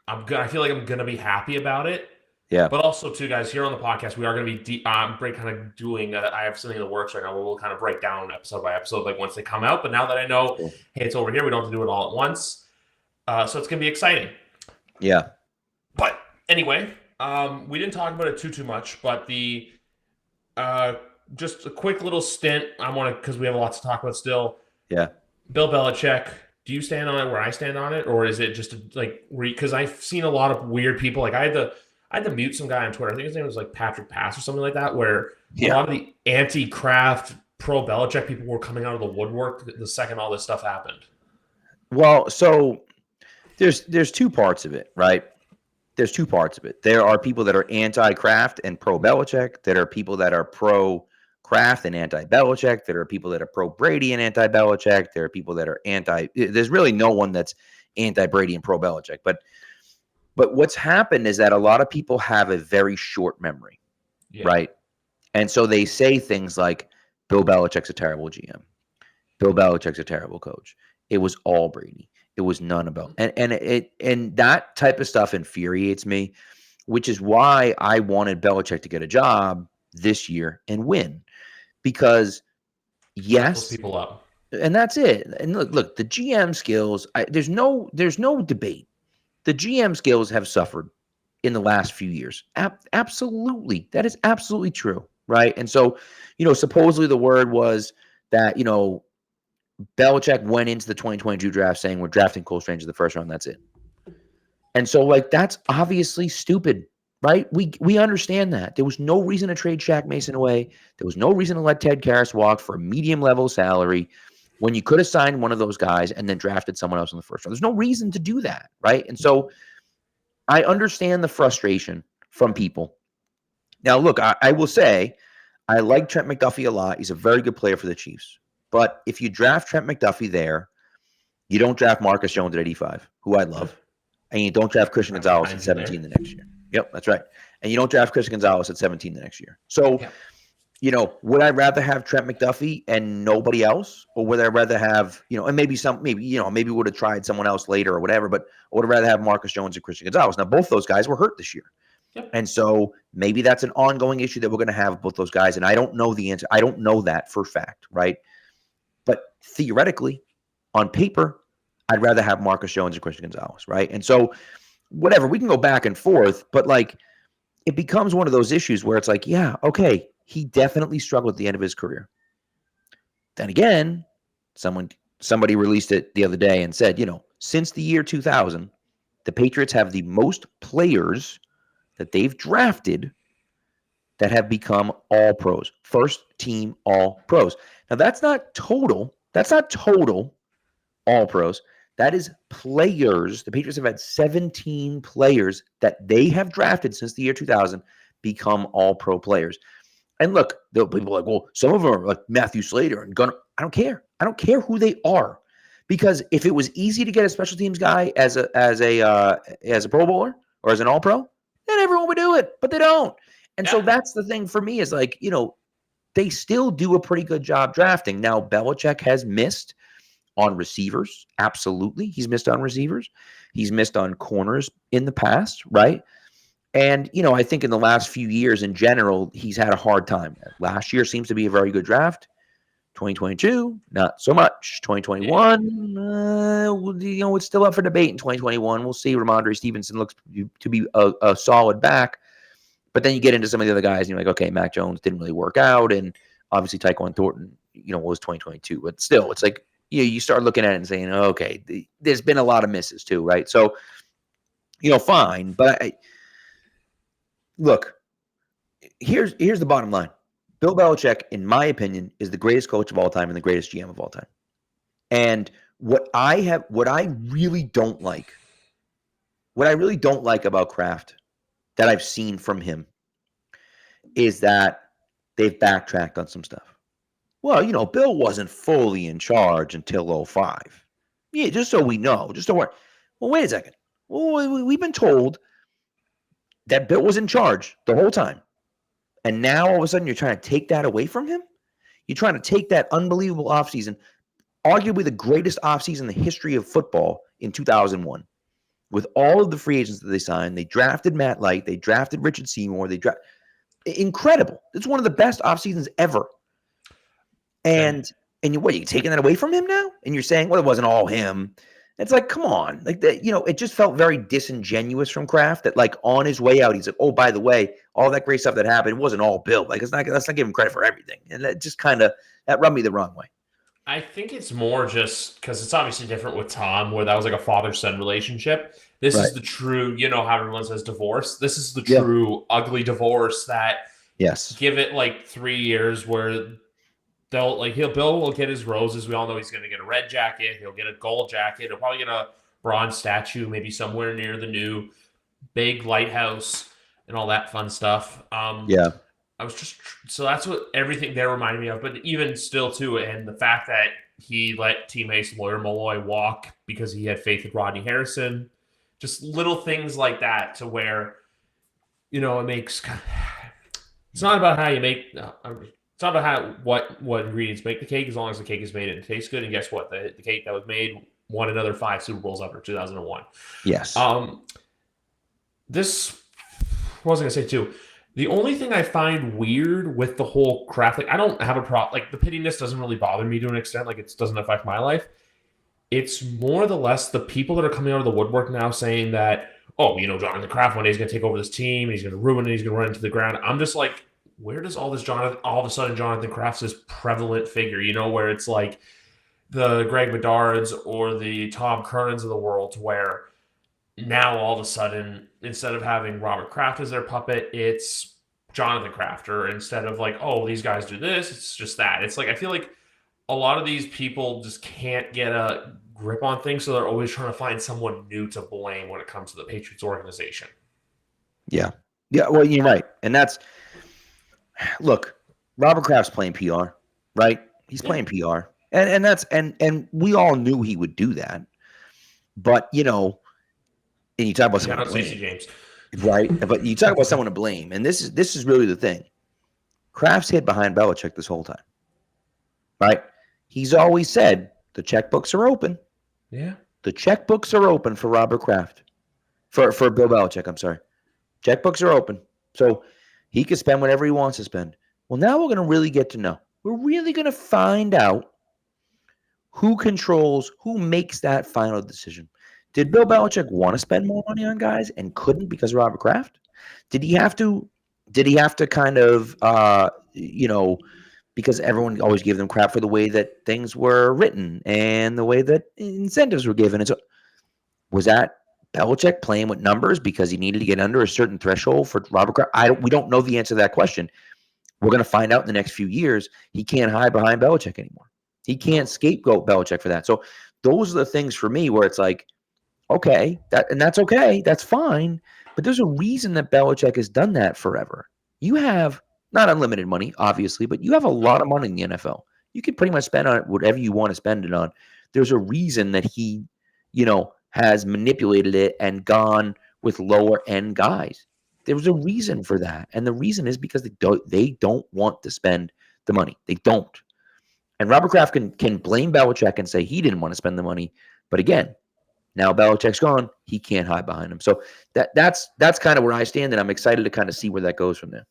I feel like I'm gonna be happy about it. Yeah. But also, too, guys, here on the podcast, we are going to be kind of doing. I have something in the works right now where we'll kind of break down episode by episode, like once they come out. But now that I know, hey, it's over here, we don't have to do it all at once. So it's going to be exciting. Yeah. But anyway, we didn't talk about it too much, but the just a quick little stint. I want to, because we have a lot to talk about still. Yeah. Bill Belichick. Do you stand on it where I stand on it, or is it just because I've seen a lot of weird people. Like I had to mute some guy on Twitter. I think his name was like Patrick Pass or something like that, where a lot of the anti-Kraft, pro-Belichick people were coming out of the woodwork the second all this stuff happened. Well, so there's 2 parts of it, right? There's 2 parts of it. There are people that are anti-Kraft and pro-Belichick. There are people that are pro-Kraft and anti-Belichick. There are people that are pro-Brady and anti-Belichick. There are people that are there's really no one that's anti-Brady and pro-Belichick. But what's happened is that a lot of people have a very short memory, right? And so they say things like, Bill Belichick's a terrible GM. Bill Belichick's a terrible coach. It was all Brady. It was none about. And that type of stuff infuriates me, which is why I wanted Belichick to get a job this year and win. Because, yes, people up. And that's it. And look, the GM skills, there's no debate. The GM skills have suffered in the last few years. Absolutely. That is absolutely true. right? And so, supposedly the word was that, Belichick went into the 2022 draft saying we're drafting Cole Strange in the first round. That's it. And so, that's obviously stupid, right? We understand that. There was no reason to trade Shaq Mason away. There was no reason to let Ted Karras walk for a medium level salary when you could have signed one of those guys and then drafted someone else in the first round. There's no reason to do that, right? And so I understand the frustration from people. Now, look, I will say I like Trent McDuffie a lot. He's a very good player for the Chiefs. But if you draft Trent McDuffie there, you don't draft Marcus Jones at 85, who I love. And you don't draft Christian Gonzalez at 17 the next year. Yep, that's right. And you don't draft Christian Gonzalez at 17 the next year. So, would I rather have Trent McDuffie and nobody else? Or would I rather have, and maybe would have tried someone else later or whatever, but I would rather have Marcus Jones and Christian Gonzalez. Now, both those guys were hurt this year. Yep. And so maybe that's an ongoing issue that we're going to have with both those guys. And I don't know the answer. I don't know that for a fact, right? But theoretically, on paper, I'd rather have Marcus Jones and Christian Gonzalez, right? And so whatever, we can go back and forth, but it becomes one of those issues where it's yeah, okay, he definitely struggled at the end of his career. Then again, somebody released it the other day and said, since the year 2000, the Patriots have the most players that they've drafted that have become all pros, first team all pros. Now that's not total all pros. That is players. The Patriots have had 17 players that they have drafted since the year 2000 become all pro players. And look, people are like, well, some of them are like Matthew Slater and Gunnar. I don't care. I don't care who they are, because if it was easy to get a special teams guy as a Pro Bowler or as an All Pro, then everyone would do it, but they don't. And so that's the thing for me is they still do a pretty good job drafting. Now, Belichick has missed on receivers. Absolutely. He's missed on receivers. He's missed on corners in the past, right? And, I think in the last few years in general, he's had a hard time. Last year seems to be a very good draft. 2022, not so much. 2021, it's still up for debate in 2021. We'll see. Ramondre Stevenson looks to be a solid back. But then you get into some of the other guys, and you're like, okay, Mac Jones didn't really work out. And obviously Tyquan Thornton, was 2022. But still, it's you start looking at it and saying, okay, there's been a lot of misses too, right? So, fine. But look, here's the bottom line. Bill Belichick, in my opinion, is the greatest coach of all time and the greatest GM of all time. And what I really don't like about Kraft that I've seen from him is that they've backtracked on some stuff. Well, Bill wasn't fully in charge until 2005. Yeah, just so we know. Just don't worry. Well, wait a second. Well, we've been told that Bill was in charge the whole time. And now all of a sudden you're trying to take that away from him? You're trying to take that unbelievable offseason, arguably the greatest offseason in the history of football in 2001, with all of the free agents that they signed. They drafted Matt Light. They drafted Richard Seymour. Incredible. It's one of the best offseasons ever. And you're taking that away from him now? And you're saying, well, it wasn't all him. It's come on. It just felt very disingenuous from Kraft that on his way out, he's like, oh, by the way, all that great stuff that happened, it wasn't all Bill. Let's not give him credit for everything. And that just that rubbed me the wrong way. I think it's more just because it's obviously different with Tom, where that was a father-son relationship. This is the true, how everyone says divorce. This is the true ugly divorce that give it 3 years where Bill will get his roses. We all know he's going to get a red jacket. He'll get a gold jacket. He'll probably get a bronze statue, maybe somewhere near the new big lighthouse and all that fun stuff. So that's what everything there reminded me of. But even still, too, and the fact that he let teammates Lawyer Malloy walk because he had faith in Rodney Harrison, just little things like that to where, it makes. It's not about how you make. It's not about what ingredients make the cake, as long as the cake is made and it tastes good. And guess what? The cake that was made won another 5 Super Bowls after 2001. Yes. This was I going to say too. The only thing I find weird with the whole Kraft, I don't have a problem. The pittiness doesn't really bother me to an extent. It doesn't affect my life. It's more or less the people that are coming out of the woodwork now saying that, Jonathan Kraft one day is going to take over this team and he's going to ruin it. He's going to run into the ground. I'm just where does all of a sudden Jonathan Kraft's this prevalent figure, where it's like the Greg Bedards or the Tom Kernans of the world, where now all of a sudden, instead of having Robert Kraft as their puppet, it's Jonathan Kraft, or instead of like, oh, these guys do this, it's just that. It's like, I feel like a lot of these people just can't get a grip on things, so they're always trying to find someone new to blame when it comes to the Patriots organization. Yeah. Yeah, well, you're right. And that's look, Robert Kraft's playing PR, right? He's playing PR. And that's and we all knew he would do that. But, and you talk about someone to Stacey blame, James. right? But you talk about someone to blame, and this is really the thing. Kraft's hid behind Belichick this whole time, right? He's always said the checkbooks are open. Yeah. The checkbooks are open for Robert Kraft, for Bill Belichick. I'm sorry, checkbooks are open, so he can spend whatever he wants to spend. Well, now we're going to really get to know. We're really going to find out who controls, who makes that final decision. Did Bill Belichick want to spend more money on guys and couldn't because of Robert Kraft? Did he have to? Did he have to kind of, because everyone always gave them crap for the way that things were written and the way that incentives were given? And so, was that Belichick playing with numbers because he needed to get under a certain threshold for Robert Kraft? We don't know the answer to that question. We're going to find out in the next few years. He can't hide behind Belichick anymore. He can't scapegoat Belichick for that. So those are the things for me where it's like, okay, that's okay. That's fine. But there's a reason that Belichick has done that forever. You have not unlimited money, obviously, but you have a lot of money in the NFL. You can pretty much spend on it whatever you want to spend it on. There's a reason that he, has manipulated it and gone with lower end guys. There was a reason for that. And the reason is because they don't want to spend the money. They don't. And Robert Kraft can blame Belichick and say he didn't want to spend the money. But again, now Belichick's gone. He can't hide behind him. So that's kind of where I stand, and I'm excited to kind of see where that goes from there.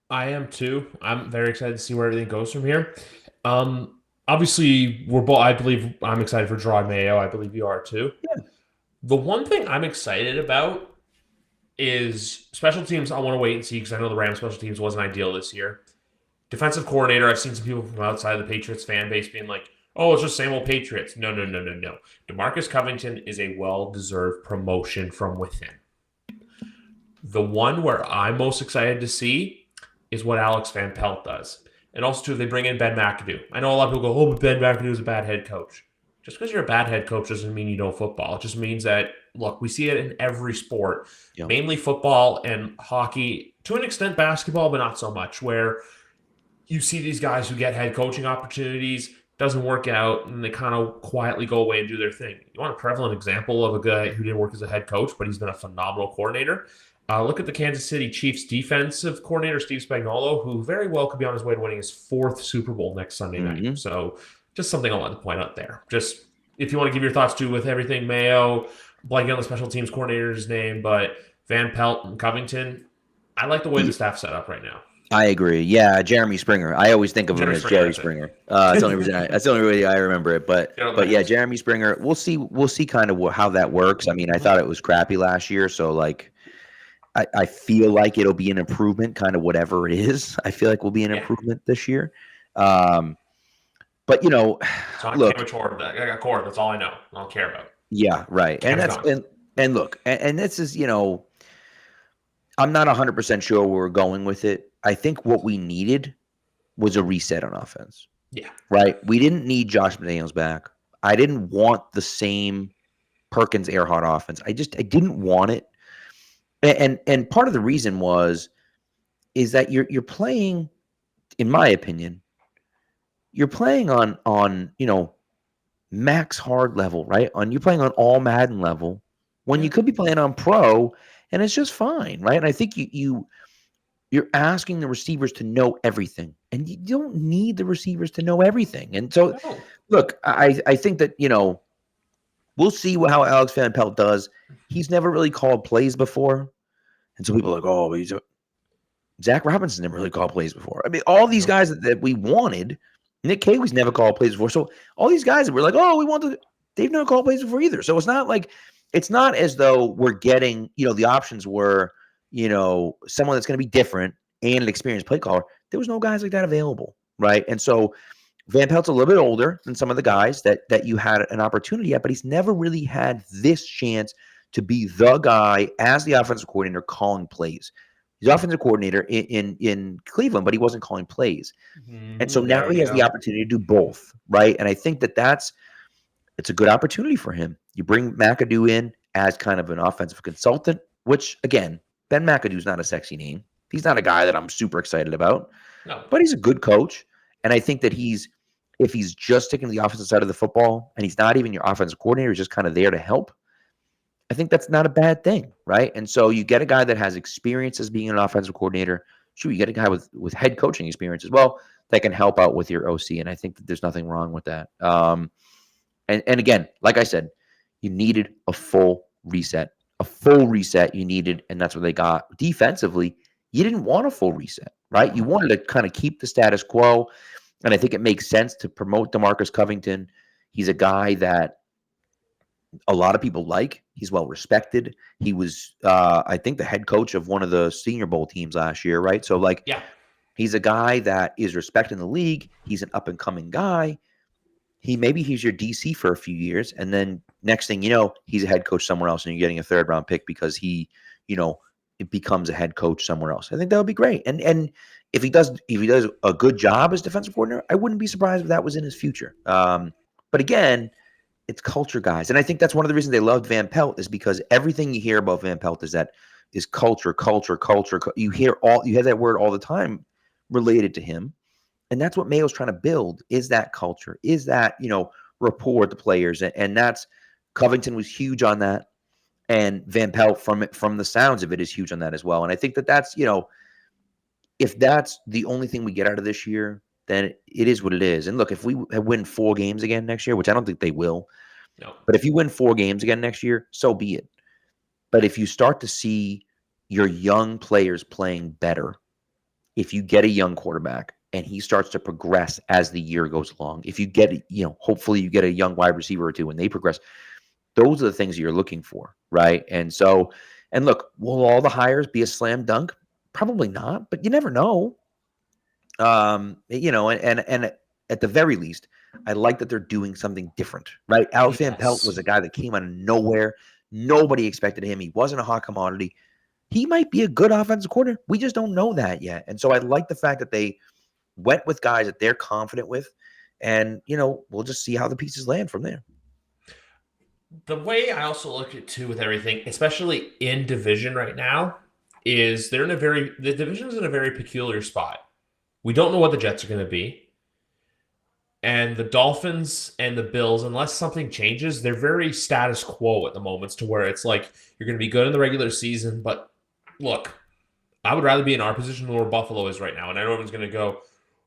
I am too. I'm very excited to see where everything goes from here. Obviously, we're both. I believe I'm excited for Gerard Mayo. I believe you are too. Yeah. The one thing I'm excited about is special teams. I want to wait and see because I know the Rams special teams wasn't ideal this year. Defensive coordinator. I've seen some people from outside the Patriots fan base being like, "Oh, it's just same old Patriots." No. DeMarcus Covington is a well-deserved promotion from within. The one where I'm most excited to see is what Alex Van Pelt does. And also, too, they bring in Ben McAdoo. I know a lot of people go, oh, but Ben McAdoo is a bad head coach. Just because you're a bad head coach doesn't mean you know football. It just means that, look, we see it in every sport, mainly football and hockey, to an extent basketball, but not so much, where you see these guys who get head coaching opportunities, doesn't work out, and they kind of quietly go away and do their thing. You want a prevalent example of a guy who didn't work as a head coach, but he's been a phenomenal coordinator? Look at the Kansas City Chiefs defensive coordinator, Steve Spagnuolo, who very well could be on his way to winning his 4th Super Bowl next Sunday night. So just something I wanted to point out there. Just if you want to give your thoughts too with everything, Mayo, blanking on the special teams coordinator's name, but Van Pelt and Covington, I like the way the staff's set up right now. I agree. Yeah, Jeremy Springer. I always think of him as Jerry Springer. That's the only reason. That's the only way I remember it. But yeah, Jeremy Springer. We'll see kind of how that works. I mean, I thought it was crappy last year, so like, I feel like it'll be an improvement, kind of whatever it is. I feel like will be an improvement this year. But it's not look, I got cord. That's all I know. I don't care about. Yeah, right. And that's and look, and this is I'm not 100% sure where we're going with it. I think what we needed was a reset on offense. Yeah. Right. We didn't need Josh McDaniels back. I didn't want the same Perkins Earhart offense. I didn't want it. And part of the reason is that you're playing, in my opinion, you're playing on max hard level, right? You're playing on all Madden level when you could be playing on pro, and it's just fine, right? And I think you're asking the receivers to know everything, and you don't need the receivers to know everything. And so, look, I think that we'll see how Alex Van Pelt does. He's never really called plays before. And so people are like, oh, Zach Robinson never really called plays before. I mean, all these guys that we wanted, Nick Cayley's never called plays before. So all these guys that we're like, oh, they've never called plays before either. So it's not as though we're getting, the options were, someone that's going to be different and an experienced play caller, there was no guys like that available, right? And so Van Pelt's a little bit older than some of the guys that you had an opportunity at, but he's never really had this chance to be the guy as the offensive coordinator calling plays. He's offensive coordinator in Cleveland, but he wasn't calling plays. And so now he has the opportunity to do both, right? And I think it's a good opportunity for him. You bring McAdoo in as kind of an offensive consultant, which, again, Ben McAdoo's not a sexy name. He's not a guy that I'm super excited about, but he's a good coach. And I think that if he's just sticking to the offensive side of the football and he's not even your offensive coordinator, he's just kind of there to help, I think that's not a bad thing, right? And so you get a guy that has experience as being an offensive coordinator. Sure, you get a guy with head coaching experience as well that can help out with your OC, and I think that there's nothing wrong with that. And again, like I said, you needed a full reset. A full reset you needed, and that's what they got. Defensively, you didn't want a full reset, right? You wanted to kind of keep the status quo, and I think it makes sense to promote DeMarcus Covington. He's a guy that a lot of people like. He's well respected. He was, I think, the head coach of one of the Senior Bowl teams last year, right? So, he's a guy that is respected in the league. He's an up-and-coming guy. Maybe he's your DC for a few years, and then next thing you know, he's a head coach somewhere else, and you're getting a third-round pick because it becomes a head coach somewhere else. I think that would be great. And if he does a good job as defensive coordinator, I wouldn't be surprised if that was in his future. But again, it's culture, guys. And I think that's one of the reasons they loved Van Pelt is because everything you hear about Van Pelt is culture. You hear that word all the time related to him. And that's what Mayo's trying to build is that culture, is that, rapport with the players. And that's Covington was huge on that. And Van Pelt from the sounds of it is huge on that as well. And I think that's, if that's the only thing we get out of this year, then it is what it is. And look, if we win 4 games again next year, which I don't think they will, no. But if you win 4 games again next year, so be it. But if you start to see your young players playing better, if you get a young quarterback and he starts to progress as the year goes along, if you get, hopefully you get a young wide receiver or two and they progress, those are the things you're looking for, right? And so, and look, will all the hires be a slam dunk? Probably not, but you never know. And at the very least, I like that they're doing something different, right? Alex Van Pelt was a guy that came out of nowhere. Nobody expected him. He wasn't a hot commodity. He might be a good offensive coordinator. We just don't know that yet. And so I like the fact that they went with guys that they're confident with. And, we'll just see how the pieces land from there. The way I also look at too with everything, especially in division right now, is the division's in a very peculiar spot. We don't know what the Jets are going to be. And the Dolphins and the Bills, unless something changes, they're very status quo at the moment to where it's like you're going to be good in the regular season. But look, I would rather be in our position than where Buffalo is right now. And I know everyone's going to go,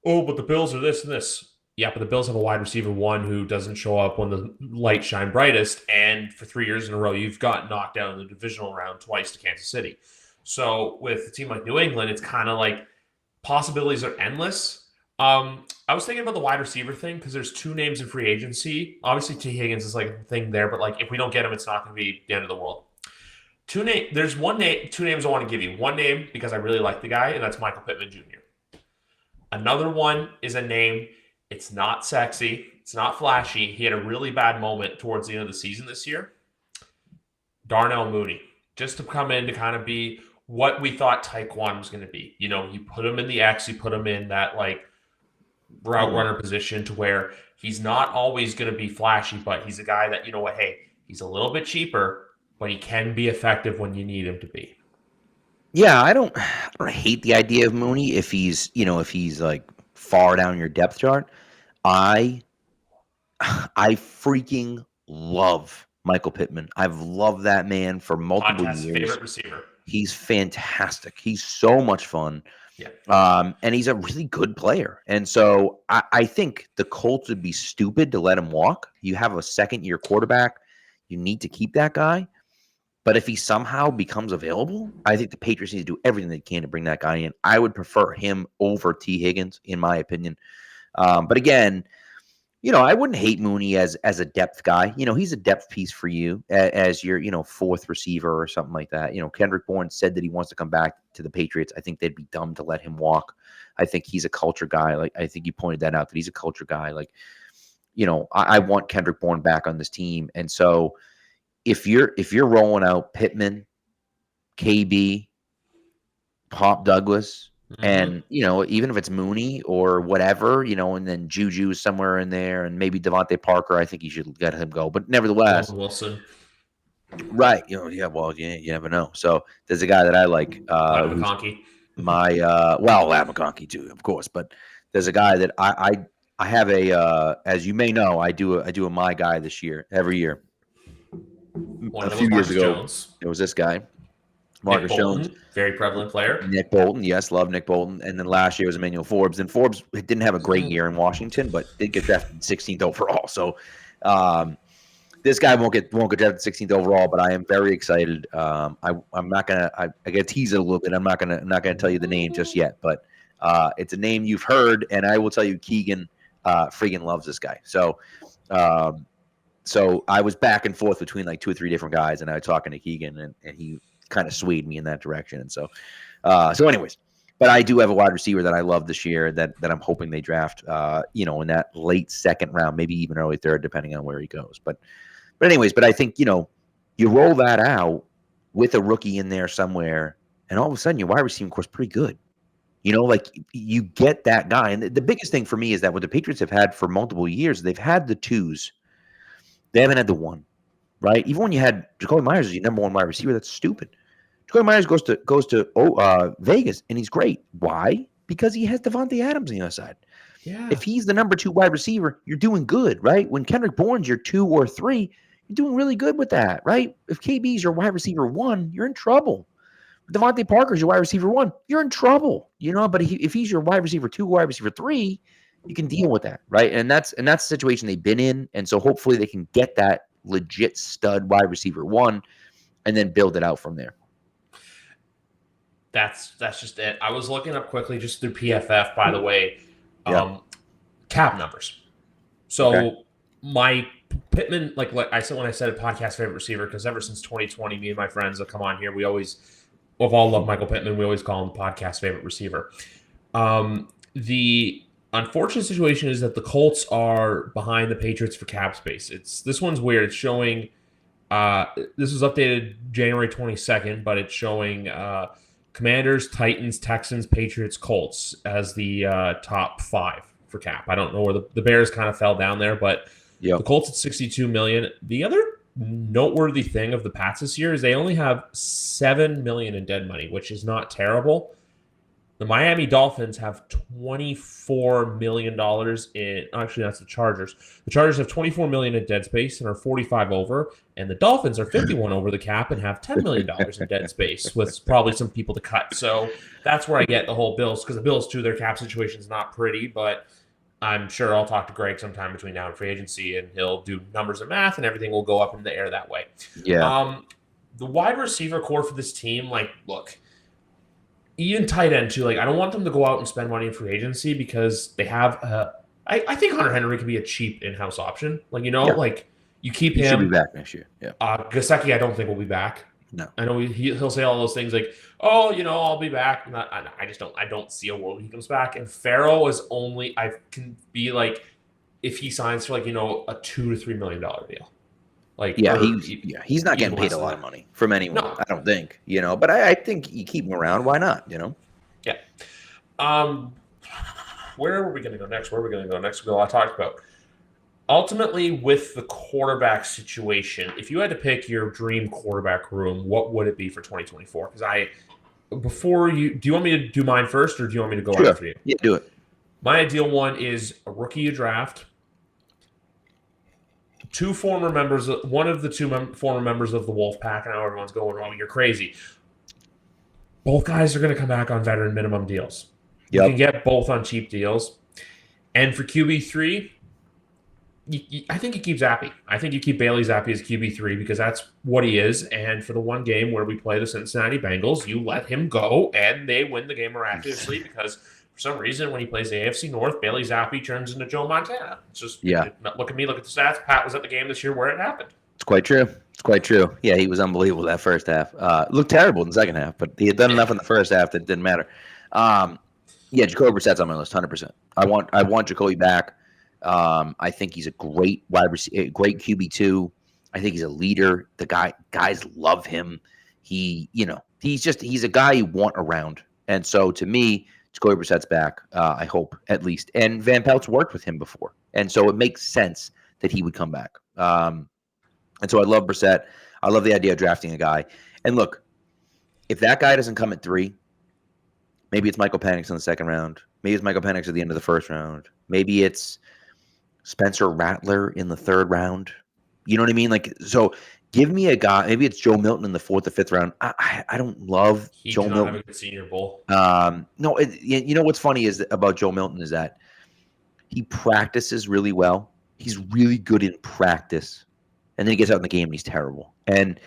oh, but the Bills are this and this. Yeah, but the Bills have a wide receiver one who doesn't show up when the lights shine brightest. And for 3 years in a row, you've got knocked down in the divisional round twice to Kansas City. So with a team like New England, it's kind of like possibilities are endless. I was thinking about the wide receiver thing because there's 2 names in free agency. Obviously, T. Higgins is like a thing there, but like if we don't get him, it's not going to be the end of the world. 2 names. There's 2 names I want to give you. One name because I really like the guy, and that's Michael Pittman Jr. Another one is a name. It's not sexy. It's not flashy. He had a really bad moment towards the end of the season this year. Darnell Mooney, just to come in to kind of be what we thought Tyquan was going to be. You put him in the X, you put him in that like route runner position to where he's not always going to be flashy, but he's a guy that, hey, he's a little bit cheaper, but he can be effective when you need him to be. Yeah, I don't hate the idea of Mooney if he's like far down your depth chart. I freaking love Michael Pittman. I've loved that man for multiple years. Favorite receiver. He's fantastic. He's so much fun. Yeah. And he's a really good player. And so I think the Colts would be stupid to let him walk. You have a second-year quarterback. You need to keep that guy. But if he somehow becomes available, I think the Patriots need to do everything they can to bring that guy in. I would prefer him over T. Higgins, in my opinion. But again, I wouldn't hate Mooney as a depth guy. He's a depth piece for you as your, fourth receiver or something like that. Kendrick Bourne said that he wants to come back to the Patriots. I think they'd be dumb to let him walk. I think he's a culture guy. Like, I think you pointed that out, that he's a culture guy. Like, I want Kendrick Bourne back on this team. And so if you're rolling out Pittman, KB, Pop Douglas, and, even if it's Mooney or whatever, and then Juju somewhere in there and maybe Devontae Parker, I think you should let him go. But nevertheless, Wilson. Right. Well, you never know. So there's a guy that I like. McConkey. McConkey too, of course. But there's a guy that I have as you may know, I do a my guy this year, every year. A few years ago, Jones. it was this guy. Marcus Jones, very prevalent player. Nick Bolton, yes, love Nick Bolton. And then last year was Emmanuel Forbes. And Forbes didn't have a great year in Washington, but did get drafted 16th overall. So this guy won't get drafted 16th overall, but I am very excited. I'm not gonna I gotta tease it a little bit. I'm not gonna tell you the name just yet, but it's a name you've heard, and I will tell you, Keegan friggin' loves this guy. So I was back and forth between like 2 or 3 different guys, and I was talking to Keegan, and he kind of swayed me in that direction. And so anyways, but I do have a wide receiver that I love this year that I'm hoping they draft, in that late second round, maybe even early third, depending on where he goes. But anyways, I think, you roll that out with a rookie in there somewhere, and all of a sudden your wide receiving core's pretty good. Like you get that guy. And the biggest thing for me is that what the Patriots have had for multiple years, they've had the 2s. They haven't had the 1. Right? Even when you had Jacoby Myers as your number 1 wide receiver, that's stupid. Jacoby Myers goes to Vegas, and he's great. Why? Because he has Devontae Adams on the other side. Yeah. If he's the number 2 wide receiver, you're doing good, right? When Kendrick Bourne's your 2 or 3, you're doing really good with that, right? If KB's your wide receiver 1, you're in trouble. If Devontae Parker's your wide receiver 1, you're in trouble, But if he's your wide receiver 2, wide receiver 3, you can deal with that, right? And that's the situation they've been in, and so hopefully they can get that legit stud wide receiver 1 and then build it out from there. That's just it. I was looking up quickly just through PFF, by the way, cap numbers. So my Pittman, like I said when I said a podcast favorite receiver, because ever since 2020, me and my friends that come on here, we've all loved Michael Pittman. We always call him the podcast favorite receiver. The unfortunate situation is that the Colts are behind the Patriots for cap space. This one's weird. It's showing this was updated January 22nd, but it's showing Commanders, Titans, Texans, Patriots, Colts as the top 5 for cap. I don't know where the Bears kind of fell down there, but the Colts at $62 million. The other noteworthy thing of the Pats this year is they only have $7 million in dead money, which is not terrible. The Miami Dolphins have $24 million in. Actually, that's the Chargers. The Chargers have $24 million in dead space and are 45 over, and the Dolphins are 51 over the cap and have $10 million in dead space with probably some people to cut. So that's where I get the whole Bills, because the Bills too, their cap situation is not pretty, but I'm sure I'll talk to Greg sometime between now and free agency, and he'll do numbers and math, and everything will go up in the air that way. Yeah. The wide receiver core for this team, look. Even tight end too. I don't want them to go out and spend money in free agency because they have. I think Hunter Henry could be a cheap in-house option. You keep him. He should be back next year. Yeah. Gasecki, I don't think will be back. No. I know he'll say all those things like, "Oh, I'll be back." I just don't. I don't see a world he comes back. And Farrell is only. I can be if he signs for a $2 to $3 million deal. He's not getting paid a lot of money from anyone. No. I don't think, but I think you keep him around. Why not? Yeah. Where are we going to go next? We all talked about. Ultimately, with the quarterback situation, if you had to pick your dream quarterback room, what would it be for 2024? Because do you want me to do mine first, or do you want me to go after you? Yeah, do it. My ideal one is a rookie you draft. One of the 2 former members of the Wolf Pack, and now everyone's going, "Oh, you're crazy." Both guys are going to come back on veteran minimum deals. You can get both on cheap deals. And for QB3, I think you keep Zappe. I think you keep Bailey Zappe as QB3 because that's what he is. And for the one game where we play the Cincinnati Bengals, you let him go, and they win the game miraculously because for some reason, when he plays the AFC North, Bailey Zappi turns into Joe Montana. It's just, look at me, look at the stats. Pat was at the game this year where it happened. It's quite true. It's quite true. Yeah, he was unbelievable that first half. Looked terrible in the second half, but he had done enough in the first half that it didn't matter. Yeah, Jacoby Brissett's on my list, 100%. I want Jacoby back. I think he's a great wide receiver, great QB2. I think he's a leader. The guys love him. He's a guy you want around. And so to me, Jacoby Brissett's back. I hope at least. And Van Pelt's worked with him before, and so it makes sense that he would come back. And so I love Brissett. I love the idea of drafting a guy. And look, if that guy doesn't come at 3, maybe it's Michael Penix in the second round. Maybe it's Michael Penix at the end of the first round. Maybe it's Spencer Rattler in the third round. You know what I mean? Like, so give me a guy. Maybe it's Joe Milton in the 4th or 5th round. I don't love Joe Milton. Have a good Senior Bowl. No, you know what's funny is about Joe Milton is that he practices really well. He's really good in practice. And then he gets out in the game and he's terrible. And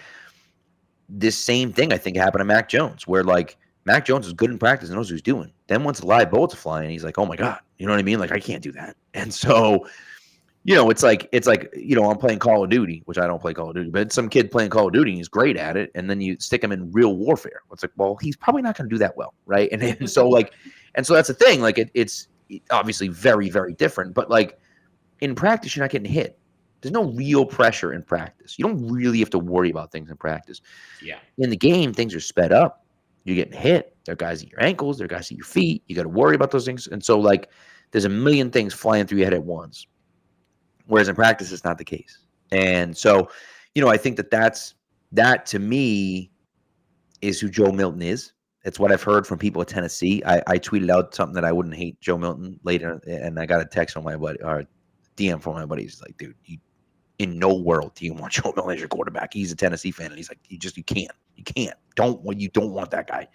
this same thing, I think, happened to Mac Jones, where like Mac Jones is good in practice and knows what he's doing. Then once the live bullets are flying, he's like, oh my God, you know what I mean? Like, I can't do that. And so, it's like, I'm playing Call of Duty, which I don't play Call of Duty, but some kid playing Call of Duty and he's great at it. And then you stick him in real warfare. It's like, well, he's probably not going to do that well. Right. And so that's the thing. Like it's obviously very, very different, but like in practice, you're not getting hit. There's no real pressure in practice. You don't really have to worry about things in practice. Yeah. In the game, things are sped up. You're getting hit. There are guys at your ankles. There are guys at your feet. You got to worry about those things. And so, like, there's a million things flying through your head at once. Whereas in practice, it's not the case. And so, I think that to me is who Joe Milton is. It's what I've heard from people at Tennessee. I tweeted out something that I wouldn't hate Joe Milton later, and I got a text from my buddy, or DM from my buddy. He's like, dude, in no world do you want Joe Milton as your quarterback. He's a Tennessee fan, and he's like, you can't. You don't want that guy.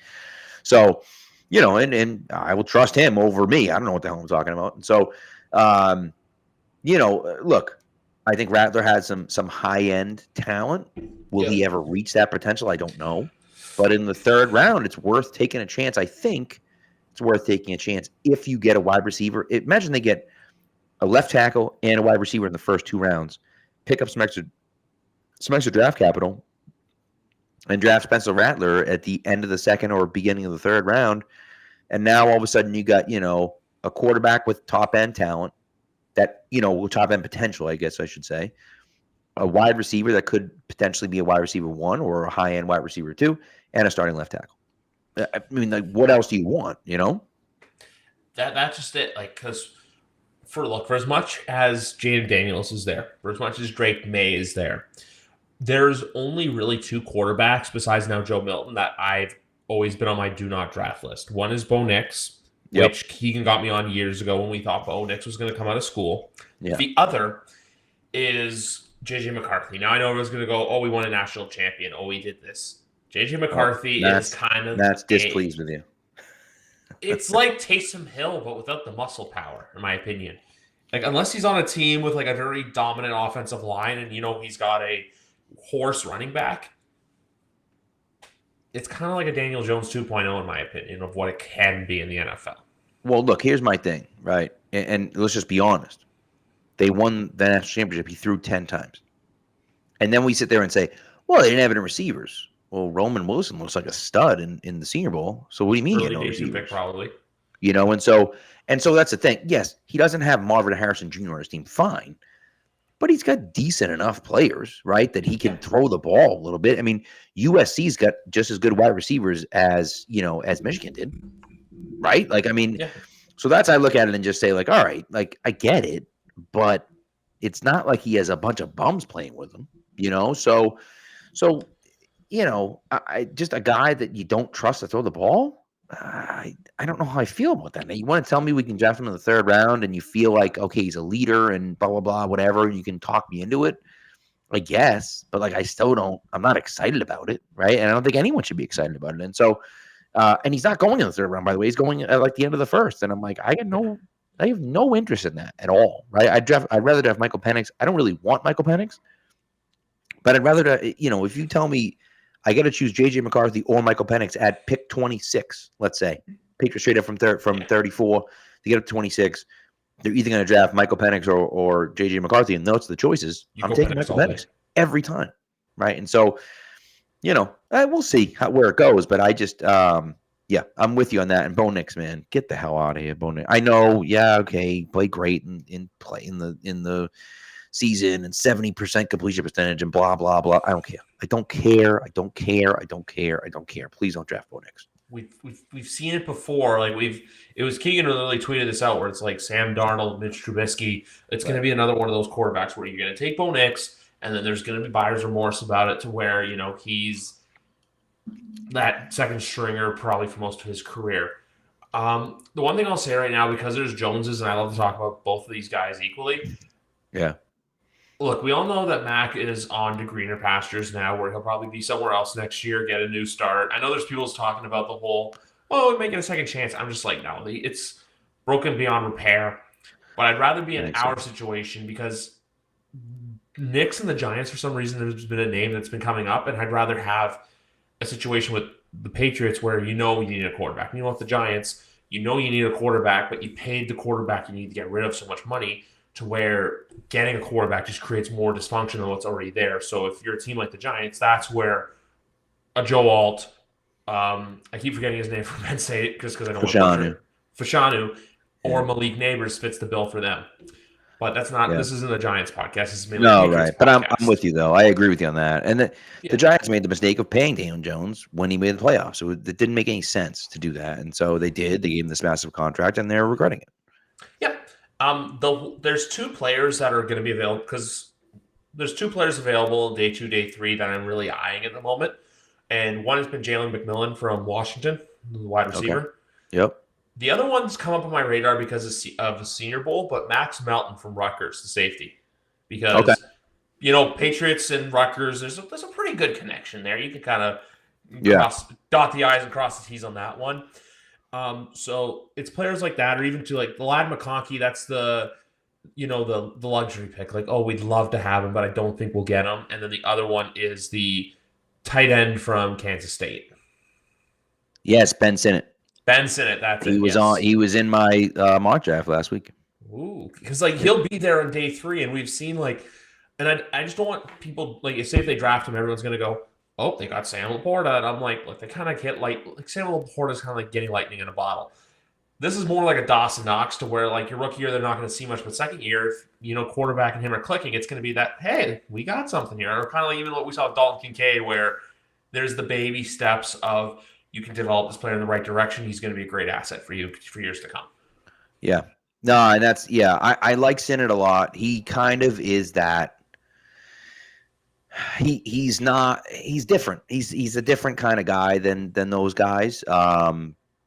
So, and I will trust him over me. I don't know what the hell I'm talking about. And so, look, I think Rattler has some high-end talent. Will he ever reach that potential? I don't know. But in the third round, it's worth taking a chance. I think it's worth taking a chance if you get a wide receiver. Imagine they get a left tackle and a wide receiver in the first 2 rounds. Pick up some extra draft capital and draft Spencer Rattler at the end of the second or beginning of the third round. And now all of a sudden you got, a quarterback with top end talent that, top end potential, I guess I should say, a wide receiver that could potentially be a wide receiver 1 or a high end wide receiver 2, and a starting left tackle. I mean, like, what else do you want, That's just it. Like, because for as much as Jaden Daniels is there, for as much as Drake May is there, there's only really 2 quarterbacks besides now Joe Milton that I've always been on my do not draft list. One is Bo Nix, which Keegan got me on years ago when we thought Bo Nix was going to come out of school. Yeah. The other is JJ McCarthy. Now I know everyone's going to go, oh, we won a national champion. Oh, we did this. JJ McCarthy is kind of... That's displeased with you. It's like Taysom Hill, but without the muscle power, in my opinion. Like, unless he's on a team with like a very dominant offensive line and, he's got a horse running back, it's kind of like a Daniel Jones 2.0, in my opinion, of what it can be in the NFL. Well, look, here's my thing, right? And let's just be honest. They won the national championship. He threw 10 times. And then we sit there and say, well, they didn't have any receivers. Well, Roman Wilson looks like a stud in the Senior Bowl. So what do you mean? Early days pick, probably. And so that's the thing. Yes, he doesn't have Marvin Harrison Jr. on his team. Fine. But he's got decent enough players, right, that he can throw the ball a little bit. I mean, USC's got just as good wide receivers as Michigan did, right? Like, I mean, so that's I look at it and just say, like, all right, like, I get it, but it's not like he has a bunch of bums playing with him, So, I just a guy that you don't trust to throw the ball. I don't know how I feel about that. Now, you want to tell me we can draft him in the third round and you feel like, okay, he's a leader and blah, blah, blah, whatever. You can talk me into it, I guess. But, like, I'm not excited about it, right? And I don't think anyone should be excited about it. And so, and he's not going in the third round, by the way. He's going at, like, the end of the first. And I'm like, I have no interest in that at all, right? I'd rather have Michael Penix. I don't really want Michael Penix. But I'd rather, if you tell me I got to choose J.J. McCarthy or Michael Penix at pick 26, let's say. Patriots trade up from 34 to get up to 26. They're either going to draft Michael Penix or J.J. McCarthy, and those are the choices. You I'm go taking Penix Michael all day. Penix every time, right? And so, we'll see where it goes, but I just, I'm with you on that. And Bo Nix, man, get the hell out of here, Bo Nix. I know, okay, play great in the season and 70% completion percentage and blah blah blah. I don't care. I don't care. I don't care. I don't care. I don't care. Please don't draft Bo Nix. We've seen it before. Like it was Keegan who literally tweeted this out where it's like Sam Darnold, Mitch Trubisky. It's going to be another one of those quarterbacks where you're going to take Bo Nix, and then there's going to be buyer's remorse about it to where he's that second stringer probably for most of his career. The one thing I'll say right now, because there's Joneses, and I love to talk about both of these guys equally. Yeah. Look, we all know that Mac is on to greener pastures now, where he'll probably be somewhere else next year, get a new start. I know there's people talking about the whole, we might get a second chance. I'm just like, no, it's broken beyond repair. But I'd rather be in our situation because Knicks and the Giants, for some reason, there's been a name that's been coming up, and I'd rather have a situation with the Patriots where you need a quarterback. With the Giants, you need a quarterback, but you paid the quarterback you need to get rid of so much money to where getting a quarterback just creates more dysfunction than what's already there. So if you're a team like the Giants, that's where a Joe Alt, I keep forgetting his name for Penn State just because I don't want to Fashanu, or Malik Neighbors fits the bill for them. But that's not. Yeah. This isn't the Giants podcast. This is mainly the Patriots podcast. But I'm with you though. I agree with you on that. And the Giants made the mistake of paying Daniel Jones when he made the playoffs. So it didn't make any sense to do that. And so they did. They gave him this massive contract, and they're regretting it. Yeah. There's two players that are going to be available because there's two players available day 2, day 3 that I'm really eyeing at the moment, and one has been Jalen McMillan from Washington, the wide receiver. Okay. Yep. The other one's come up on my radar because of the Senior Bowl, but Max Melton from Rutgers, the safety, because Patriots and Rutgers, there's a pretty good connection there. You can kind of dot the I's and cross the T's on that one. So it's players like that, or even to like the Lad McConkey. That's the luxury pick. Like, we'd love to have him, but I don't think we'll get him. And then the other one is the tight end from Kansas State. Yes, Ben Sinnott. Ben Sinnott. That's it. He was in my mock draft last week. Ooh, because he'll be there on day 3, and we've seen and I just don't want people say if they draft him, everyone's gonna go, oh, they got Sam Laporta, and I'm like, look, they kind of get Sam Laporta is kind of like getting lightning in a bottle. This is more like a Dawson Knox to where your rookie year they're not going to see much, but second year, if quarterback and him are clicking, it's going to be that, hey, we got something here. Or kind of like even what we saw with Dalton Kincaid, where there's the baby steps of you can develop this player in the right direction. He's going to be a great asset for you for years to come. Yeah. No, and that's I like Sinnott a lot. He kind of is that. He's different. He's a different kind of guy than those guys.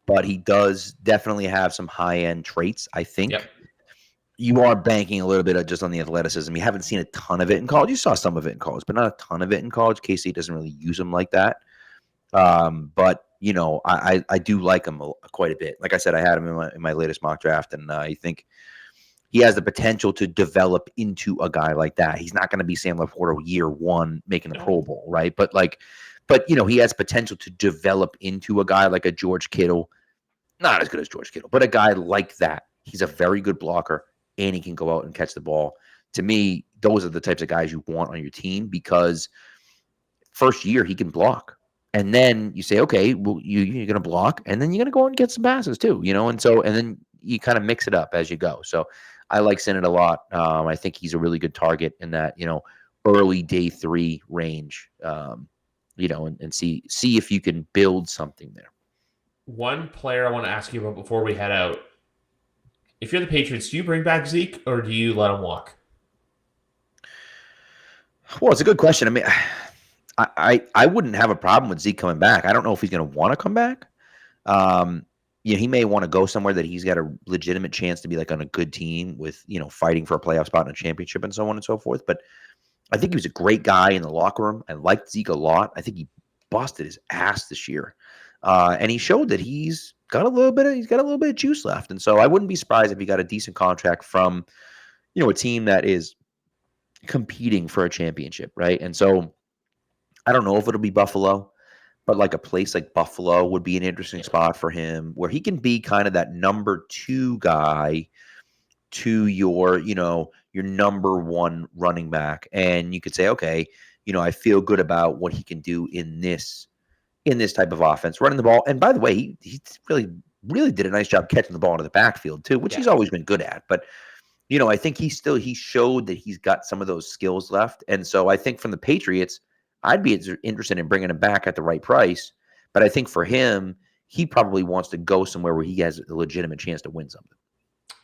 But he does definitely have some high-end traits, I think. Yep. You are banking a little bit just on the athleticism. You haven't seen a ton of it in college. You saw some of it in college, but not a ton of it in college. KC doesn't really use him like that. But I do like him quite a bit. Like I said, I had him in my latest mock draft, and I think he has the potential to develop into a guy like that. He's not going to be Sam Laporta year 1 making the Pro Bowl, right? But he has potential to develop into a guy like a George Kittle. Not as good as George Kittle, but a guy like that. He's a very good blocker, and he can go out and catch the ball. To me, those are the types of guys you want on your team because first year he can block. And then you say, okay, well, you're going to block, and then you're going to go and get some passes too, and then you kind of mix it up as you go. So I like Sinnott a lot. I think he's a really good target in that, early day 3 range, and see if you can build something there. One player I want to ask you about before we head out. If you're the Patriots, do you bring back Zeke or do you let him walk? Well, it's a good question. I mean, I wouldn't have a problem with Zeke coming back. I don't know if he's going to want to come back. He may want to go somewhere that he's got a legitimate chance to be on a good team with, fighting for a playoff spot in a championship and so on and so forth. But I think he was a great guy in the locker room. I liked Zeke a lot. I think he busted his ass this year. And he showed that he's got a little bit of juice left. And so I wouldn't be surprised if he got a decent contract from, a team that is competing for a championship. Right. And so I don't know if it'll be Buffalo, but like a place like Buffalo would be an interesting spot for him, where he can be kind of that number 2 guy to your, your number 1 running back. And you could say, okay, I feel good about what he can do in this type of offense, running the ball. And by the way, he really, really did a nice job catching the ball into the backfield too, which he's always been good at. But I think he showed that he's got some of those skills left. And so I think from the Patriots, I'd be interested in bringing him back at the right price. But I think for him, he probably wants to go somewhere where he has a legitimate chance to win something.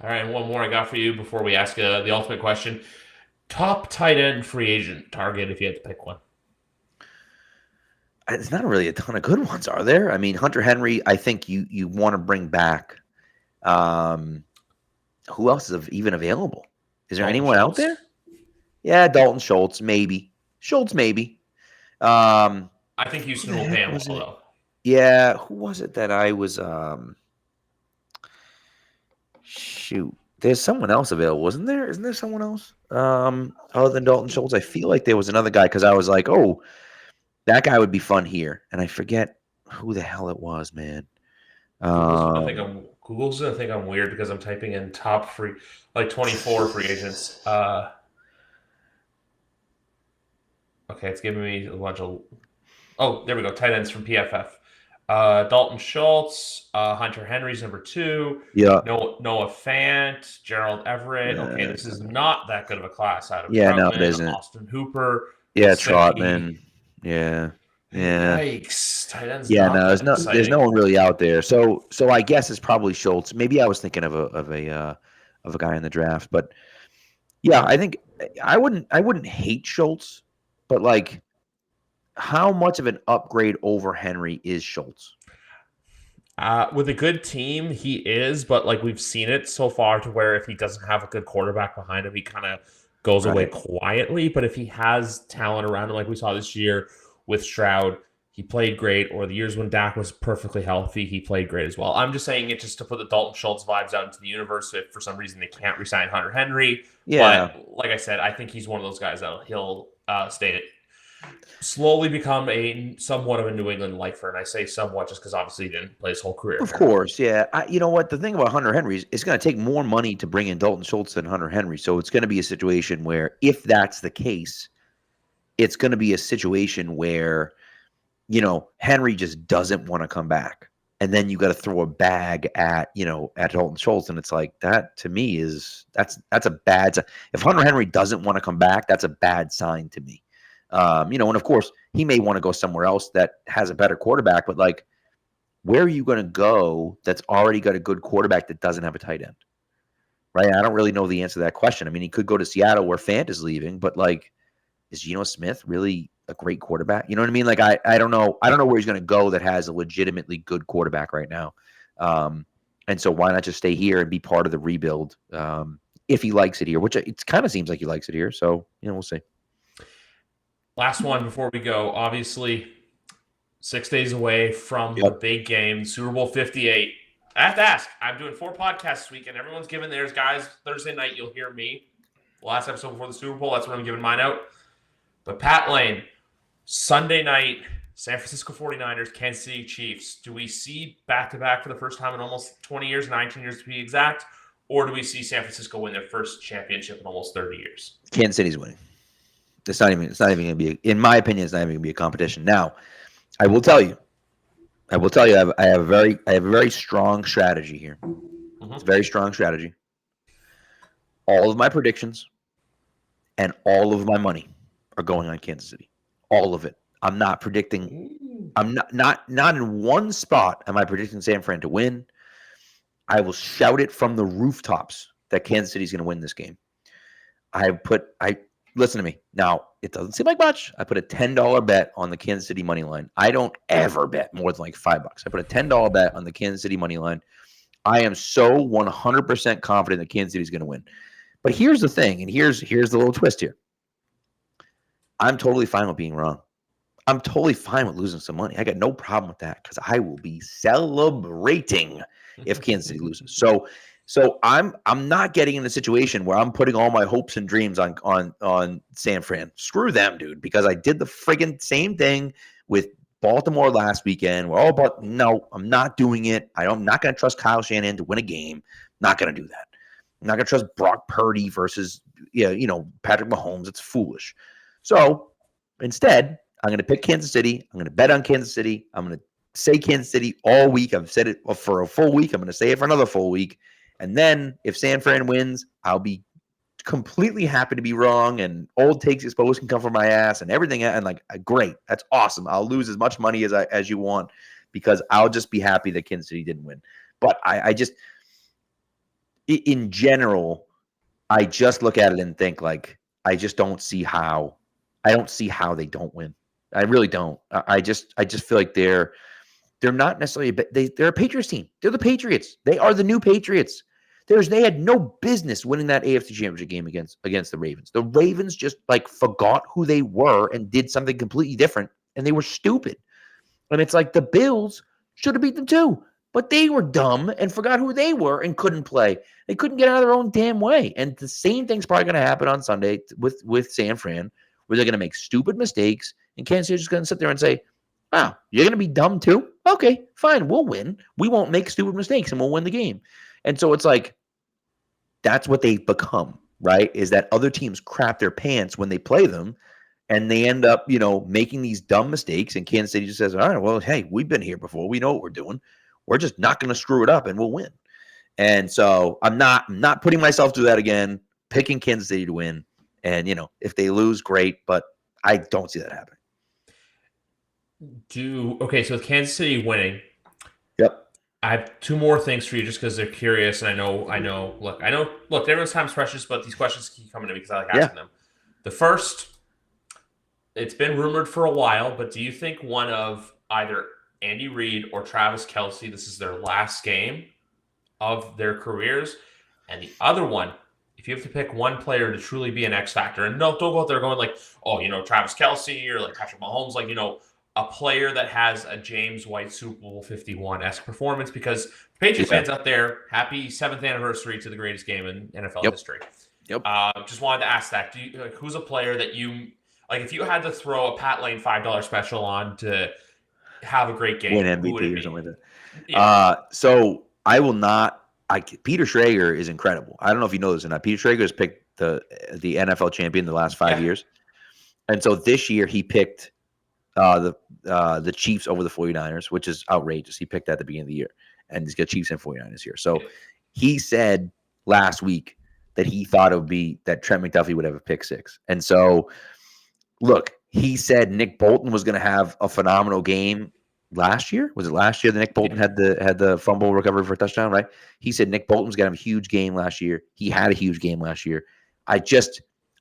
All right, and one more I got for you before we ask the ultimate question. Top tight end free agent target if you had to pick one. There's not really a ton of good ones, are there? I mean, Hunter Henry, I think you want to bring back. Who else is even available? Is there anyone out there? Yeah, Dalton Schultz, maybe. I think Houston will pay him well, though. Yeah, who was it that I was shoot. There's someone else available, wasn't there? Isn't there someone else? Other than Dalton Schultz? I feel like there was another guy because I was like, oh, that guy would be fun here. And I forget who the hell it was, man. Google's gonna think I'm weird because I'm typing in top free, like 24 free agents. Okay, it's giving me a bunch of. Oh, there we go. Tight ends from PFF. Dalton Schultz, Hunter Henry's number 2. Yeah. Noah Fant, Gerald Everett. Yeah. Okay, this is not that good of a class out of Troutman, no, it isn't. Austin Hooper. Yeah, Trotman. Yeah. Yikes. Tight ends. Yeah, no, there's no one really out there. So I guess it's probably Schultz. Maybe I was thinking of a guy in the draft, but yeah, I think I wouldn't hate Schultz, but like, how much of an upgrade over Henry is Schultz? With a good team, he is, but like we've seen it so far to where if he doesn't have a good quarterback behind him, he kind of goes away quietly. But if he has talent around him, like we saw this year with Stroud, he played great. Or the years when Dak was perfectly healthy, he played great as well. I'm just saying it just to put the Dalton Schultz vibes out into the universe. If for some reason they can't re-sign Hunter Henry, but like I said, I think he's one of those guys that he'll slowly become somewhat of a New England lifer. And I say somewhat just because obviously he didn't play his whole career. Of course, yeah. You know what? The thing about Hunter Henry is it's going to take more money to bring in Dalton Schultz than Hunter Henry. So it's going to be a situation where if that's the case, it's going to be a situation where, Henry just doesn't want to come back. And then you got to throw a bag at Dalton Schultz. And it's like, that to me that's a bad sign. If Hunter Henry doesn't want to come back, that's a bad sign to me. And of course, he may want to go somewhere else that has a better quarterback, but like, where are you going to go that's already got a good quarterback that doesn't have a tight end? Right? I don't really know the answer to that question. I mean, he could go to Seattle where Fant is leaving, but like, is Geno Smith really a great quarterback? You know what I mean? Like, I don't know. I don't know where he's going to go that has a legitimately good quarterback right now. And so why not just stay here and be part of the rebuild if he likes it here, which it kind of seems like he likes it here. So, we'll see. Last one before we go. Obviously, 6 days away from the big game, Super Bowl 58. I have to ask. I'm doing 4 podcasts this weekend. Everyone's giving theirs, guys. Thursday night, you'll hear me. Last episode before the Super Bowl, that's when I'm giving mine out. But Pat Lane, Sunday night, San Francisco 49ers, Kansas City Chiefs. Do we see back-to-back for the first time in almost 20 years, 19 years to be exact? Or do we see San Francisco win their first championship in almost 30 years? Kansas City's winning. It's not even going to be, in my opinion, it's not even going to be a competition. Now, I will tell you, I have a very strong strategy here. Mm-hmm. It's a very strong strategy. All of my predictions and all of my money are going on Kansas City. All of it. I'm not predicting. I'm not in one spot am I predicting San Fran to win. I will shout it from the rooftops that Kansas City is going to win this game. Listen to me. Now, it doesn't seem like much. I put a $10 bet on the Kansas City money line. I don't ever bet more than like $5. I put a $10 bet on the Kansas City money line. I am so 100% confident that Kansas City is going to win. But here's the thing, and here's the little twist here. I'm totally fine with being wrong. I'm totally fine with losing some money. I got no problem with that because I will be celebrating if Kansas City loses. So I'm not getting in a situation where I'm putting all my hopes and dreams on San Fran. Screw them, dude, because I did the friggin' same thing with Baltimore last weekend. We're all about, no, I'm not doing it. I'm not going to trust Kyle Shanahan to win a game. Not going to do that. I'm not going to trust Brock Purdy versus, Patrick Mahomes. It's foolish. So instead, I'm going to pick Kansas City. I'm going to bet on Kansas City. I'm going to say Kansas City all week. I've said it for a full week. I'm going to say it for another full week. And then if San Fran wins, I'll be completely happy to be wrong, and old takes exposed can come from my ass and everything. And like, great, that's awesome. I'll lose as much money as you want because I'll just be happy that Kansas City didn't win. But I just, in general, I just look at it and think like, I just don't see how. I don't see how they don't win. I really don't. I just feel like they're not necessarily they're a Patriots team. They're the Patriots. They are the new Patriots. They had no business winning that AFC Championship game against the Ravens. The Ravens just like forgot who they were and did something completely different, and they were stupid. And it's like the Bills should have beat them too, but they were dumb and forgot who they were and couldn't play. They couldn't get out of their own damn way. And the same thing's probably going to happen on Sunday with San Fran, where they're going to make stupid mistakes, and Kansas City's just going to sit there and say, "Wow, you're going to be dumb too? Okay, fine, we'll win. We won't make stupid mistakes, and we'll win the game." And so it's like, that's what they've become, right? Is that other teams crap their pants when they play them, and they end up, making these dumb mistakes. And Kansas City just says, all right, well, hey, we've been here before. We know what we're doing. We're just not going to screw it up, and we'll win. And so I'm not putting myself through that again, picking Kansas City to win. And, if they lose, great, but I don't see that happening. Okay, so with Kansas City winning, yep. I have two more things for you just because they're curious, and I know. Look, everyone's time's precious, but these questions keep coming to me because I like asking them. The first, it's been rumored for a while, but do you think one of either Andy Reid or Travis Kelce, this is their last game of their careers? And the other one, if you have to pick one player to truly be an X factor, and don't go out there going like, Travis Kelce or like Patrick Mahomes, like, a player that has a James White Super Bowl 51-esque performance, because Patriots fans out there, happy 7th anniversary to the greatest game in NFL history. Yep. Just wanted to ask that. Who's a player that you, like, if you had to throw a Pat Lane $5 special on to have a great game, win MVP or something like that? Yeah. So I will not. Peter Schrager is incredible. I don't know if you know this or not. Peter Schrager has picked the NFL champion the last 5 years. And so this year he picked the Chiefs over the 49ers, which is outrageous. He picked that at the beginning of the year, and he's got Chiefs and 49ers here. So he said last week that he thought it would be that Trent McDuffie would have a pick six. And so, look, he said Nick Bolton was going to have a phenomenal game last year. Was it last year that Nick Bolton had the fumble recovery for a touchdown, right? He said Nick Bolton was going to have a huge game last year. He had a huge game last year.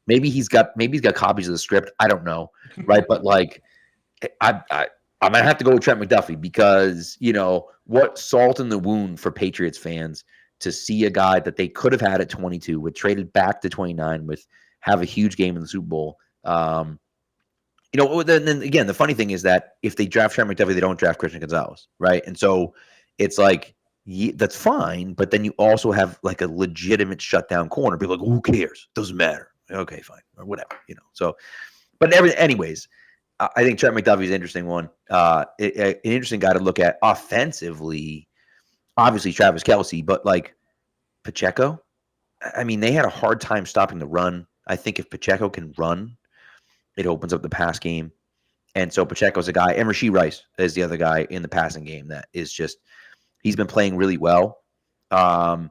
Maybe he's got copies of the script. I don't know, right? But like, I'm gonna have to go with Trent McDuffie because what salt in the wound for Patriots fans to see a guy that they could have had at 22, would traded back to 29, with have a huge game in the Super Bowl. Then again, the funny thing is that if they draft Trent McDuffie, they don't draft Christian Gonzalez, right? And so it's like, that's fine, but then you also have like a legitimate shutdown corner. Be like, who cares? Doesn't matter. Okay, fine, or whatever, So, but anyways. I think Trent McDuffie is an interesting one. An interesting guy to look at offensively. Obviously, Travis Kelce, but like Pacheco, I mean, they had a hard time stopping the run. I think if Pacheco can run, it opens up the pass game. And so Pacheco's a guy, and Rashee Rice is the other guy in the passing game that is just, he's been playing really well. But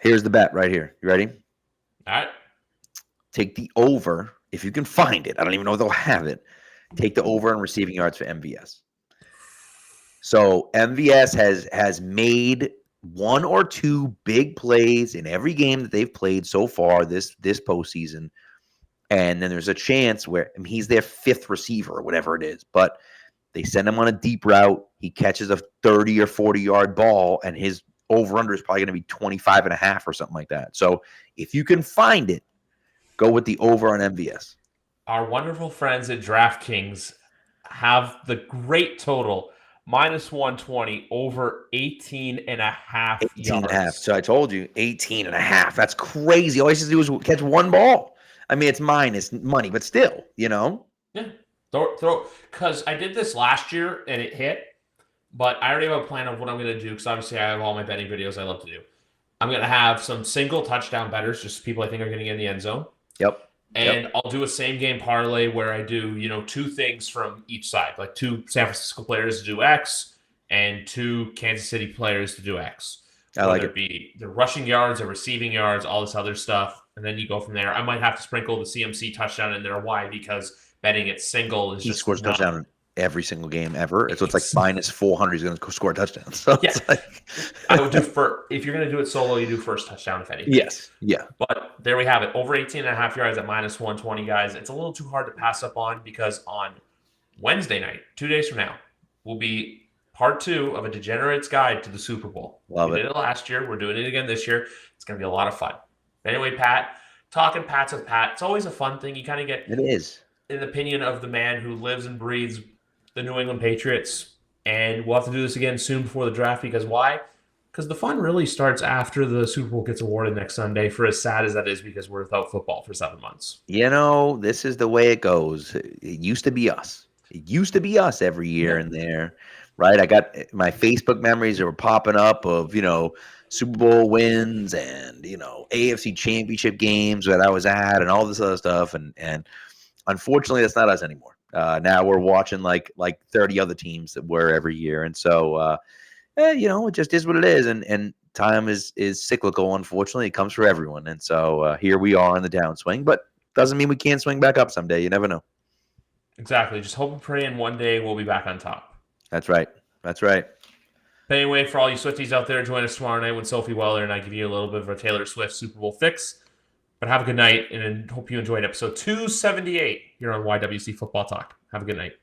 here's the bet right here. You ready? All right. Take the over. If you can find it, I don't even know if they'll have it. Take the over on receiving yards for MVS. So MVS has made one or two big plays in every game that they've played so far this postseason. And then there's a chance where he's their fifth receiver or whatever it is. But they send him on a deep route. He catches a 30 or 40-yard ball, and his over-under is probably going to be 25.5 or something like that. So if you can find it, go with the over on MVS. Our wonderful friends at DraftKings have the great total, -120, over 18.5 yards. 18.5. So I told you, 18.5. That's crazy. All he has to do is catch one ball. I mean, it's minus money, but still, Yeah. Throw, because I did this last year and it hit, but I already have a plan of what I'm going to do because obviously I have all my betting videos I love to do. I'm going to have some single touchdown betters, just people I think are going to get in the end zone. Yep. And I'll do a same game parlay where I do, two things from each side, like 2 San Francisco players to do X and 2 Kansas City players to do X. I like Whether it. it be the rushing yards or receiving yards, all this other stuff. And then you go from there. I might have to sprinkle the CMC touchdown in there. Why? Because betting it single is He just scores a not. touchdown in every single game ever. So it's like minus 400. He's going to score a touchdown. So Yeah. it's like, I would do if you're going to do it solo, you do first touchdown if anything. yes. Yeah. But there we have it. Over 18.5 yards at minus 120, guys. It's a little too hard to pass up on because on Wednesday night, 2 days from now, will be part 2 of a Degenerate's Guide to the Super Bowl. Love we it. did it last year. We're doing it again this year. It's going to be a lot of fun. Anyway, Pat, talking Pats with Pat, it's always a fun thing. You kind of get It is. an opinion of the man who lives and breathes the New England Patriots. And we'll have to do this again soon before the draft because why? Because the fun really starts after the Super Bowl gets awarded next Sunday, for as sad as that is because we're without football for 7 months. This is the way it goes. It used to be us. It used to be us every year in there, right? I got my Facebook memories that were popping up of, Super Bowl wins and, AFC championship games that I was at and all this other stuff. And unfortunately, that's not us anymore. Now we're watching like 30 other teams that were every year. And so, it just is what it is. And time is cyclical. Unfortunately, it comes for everyone. And so here we are on the downswing, but doesn't mean we can't swing back up someday. You never know. Exactly. Just hope and pray, and one day we'll be back on top. That's right. That's right. But anyway, for all you Swifties out there, join us tomorrow night when Sophie Weller and I give you a little bit of a Taylor Swift Super Bowl fix. But have a good night, and hope you enjoyed episode 278 here on YWC Football Talk. Have a good night.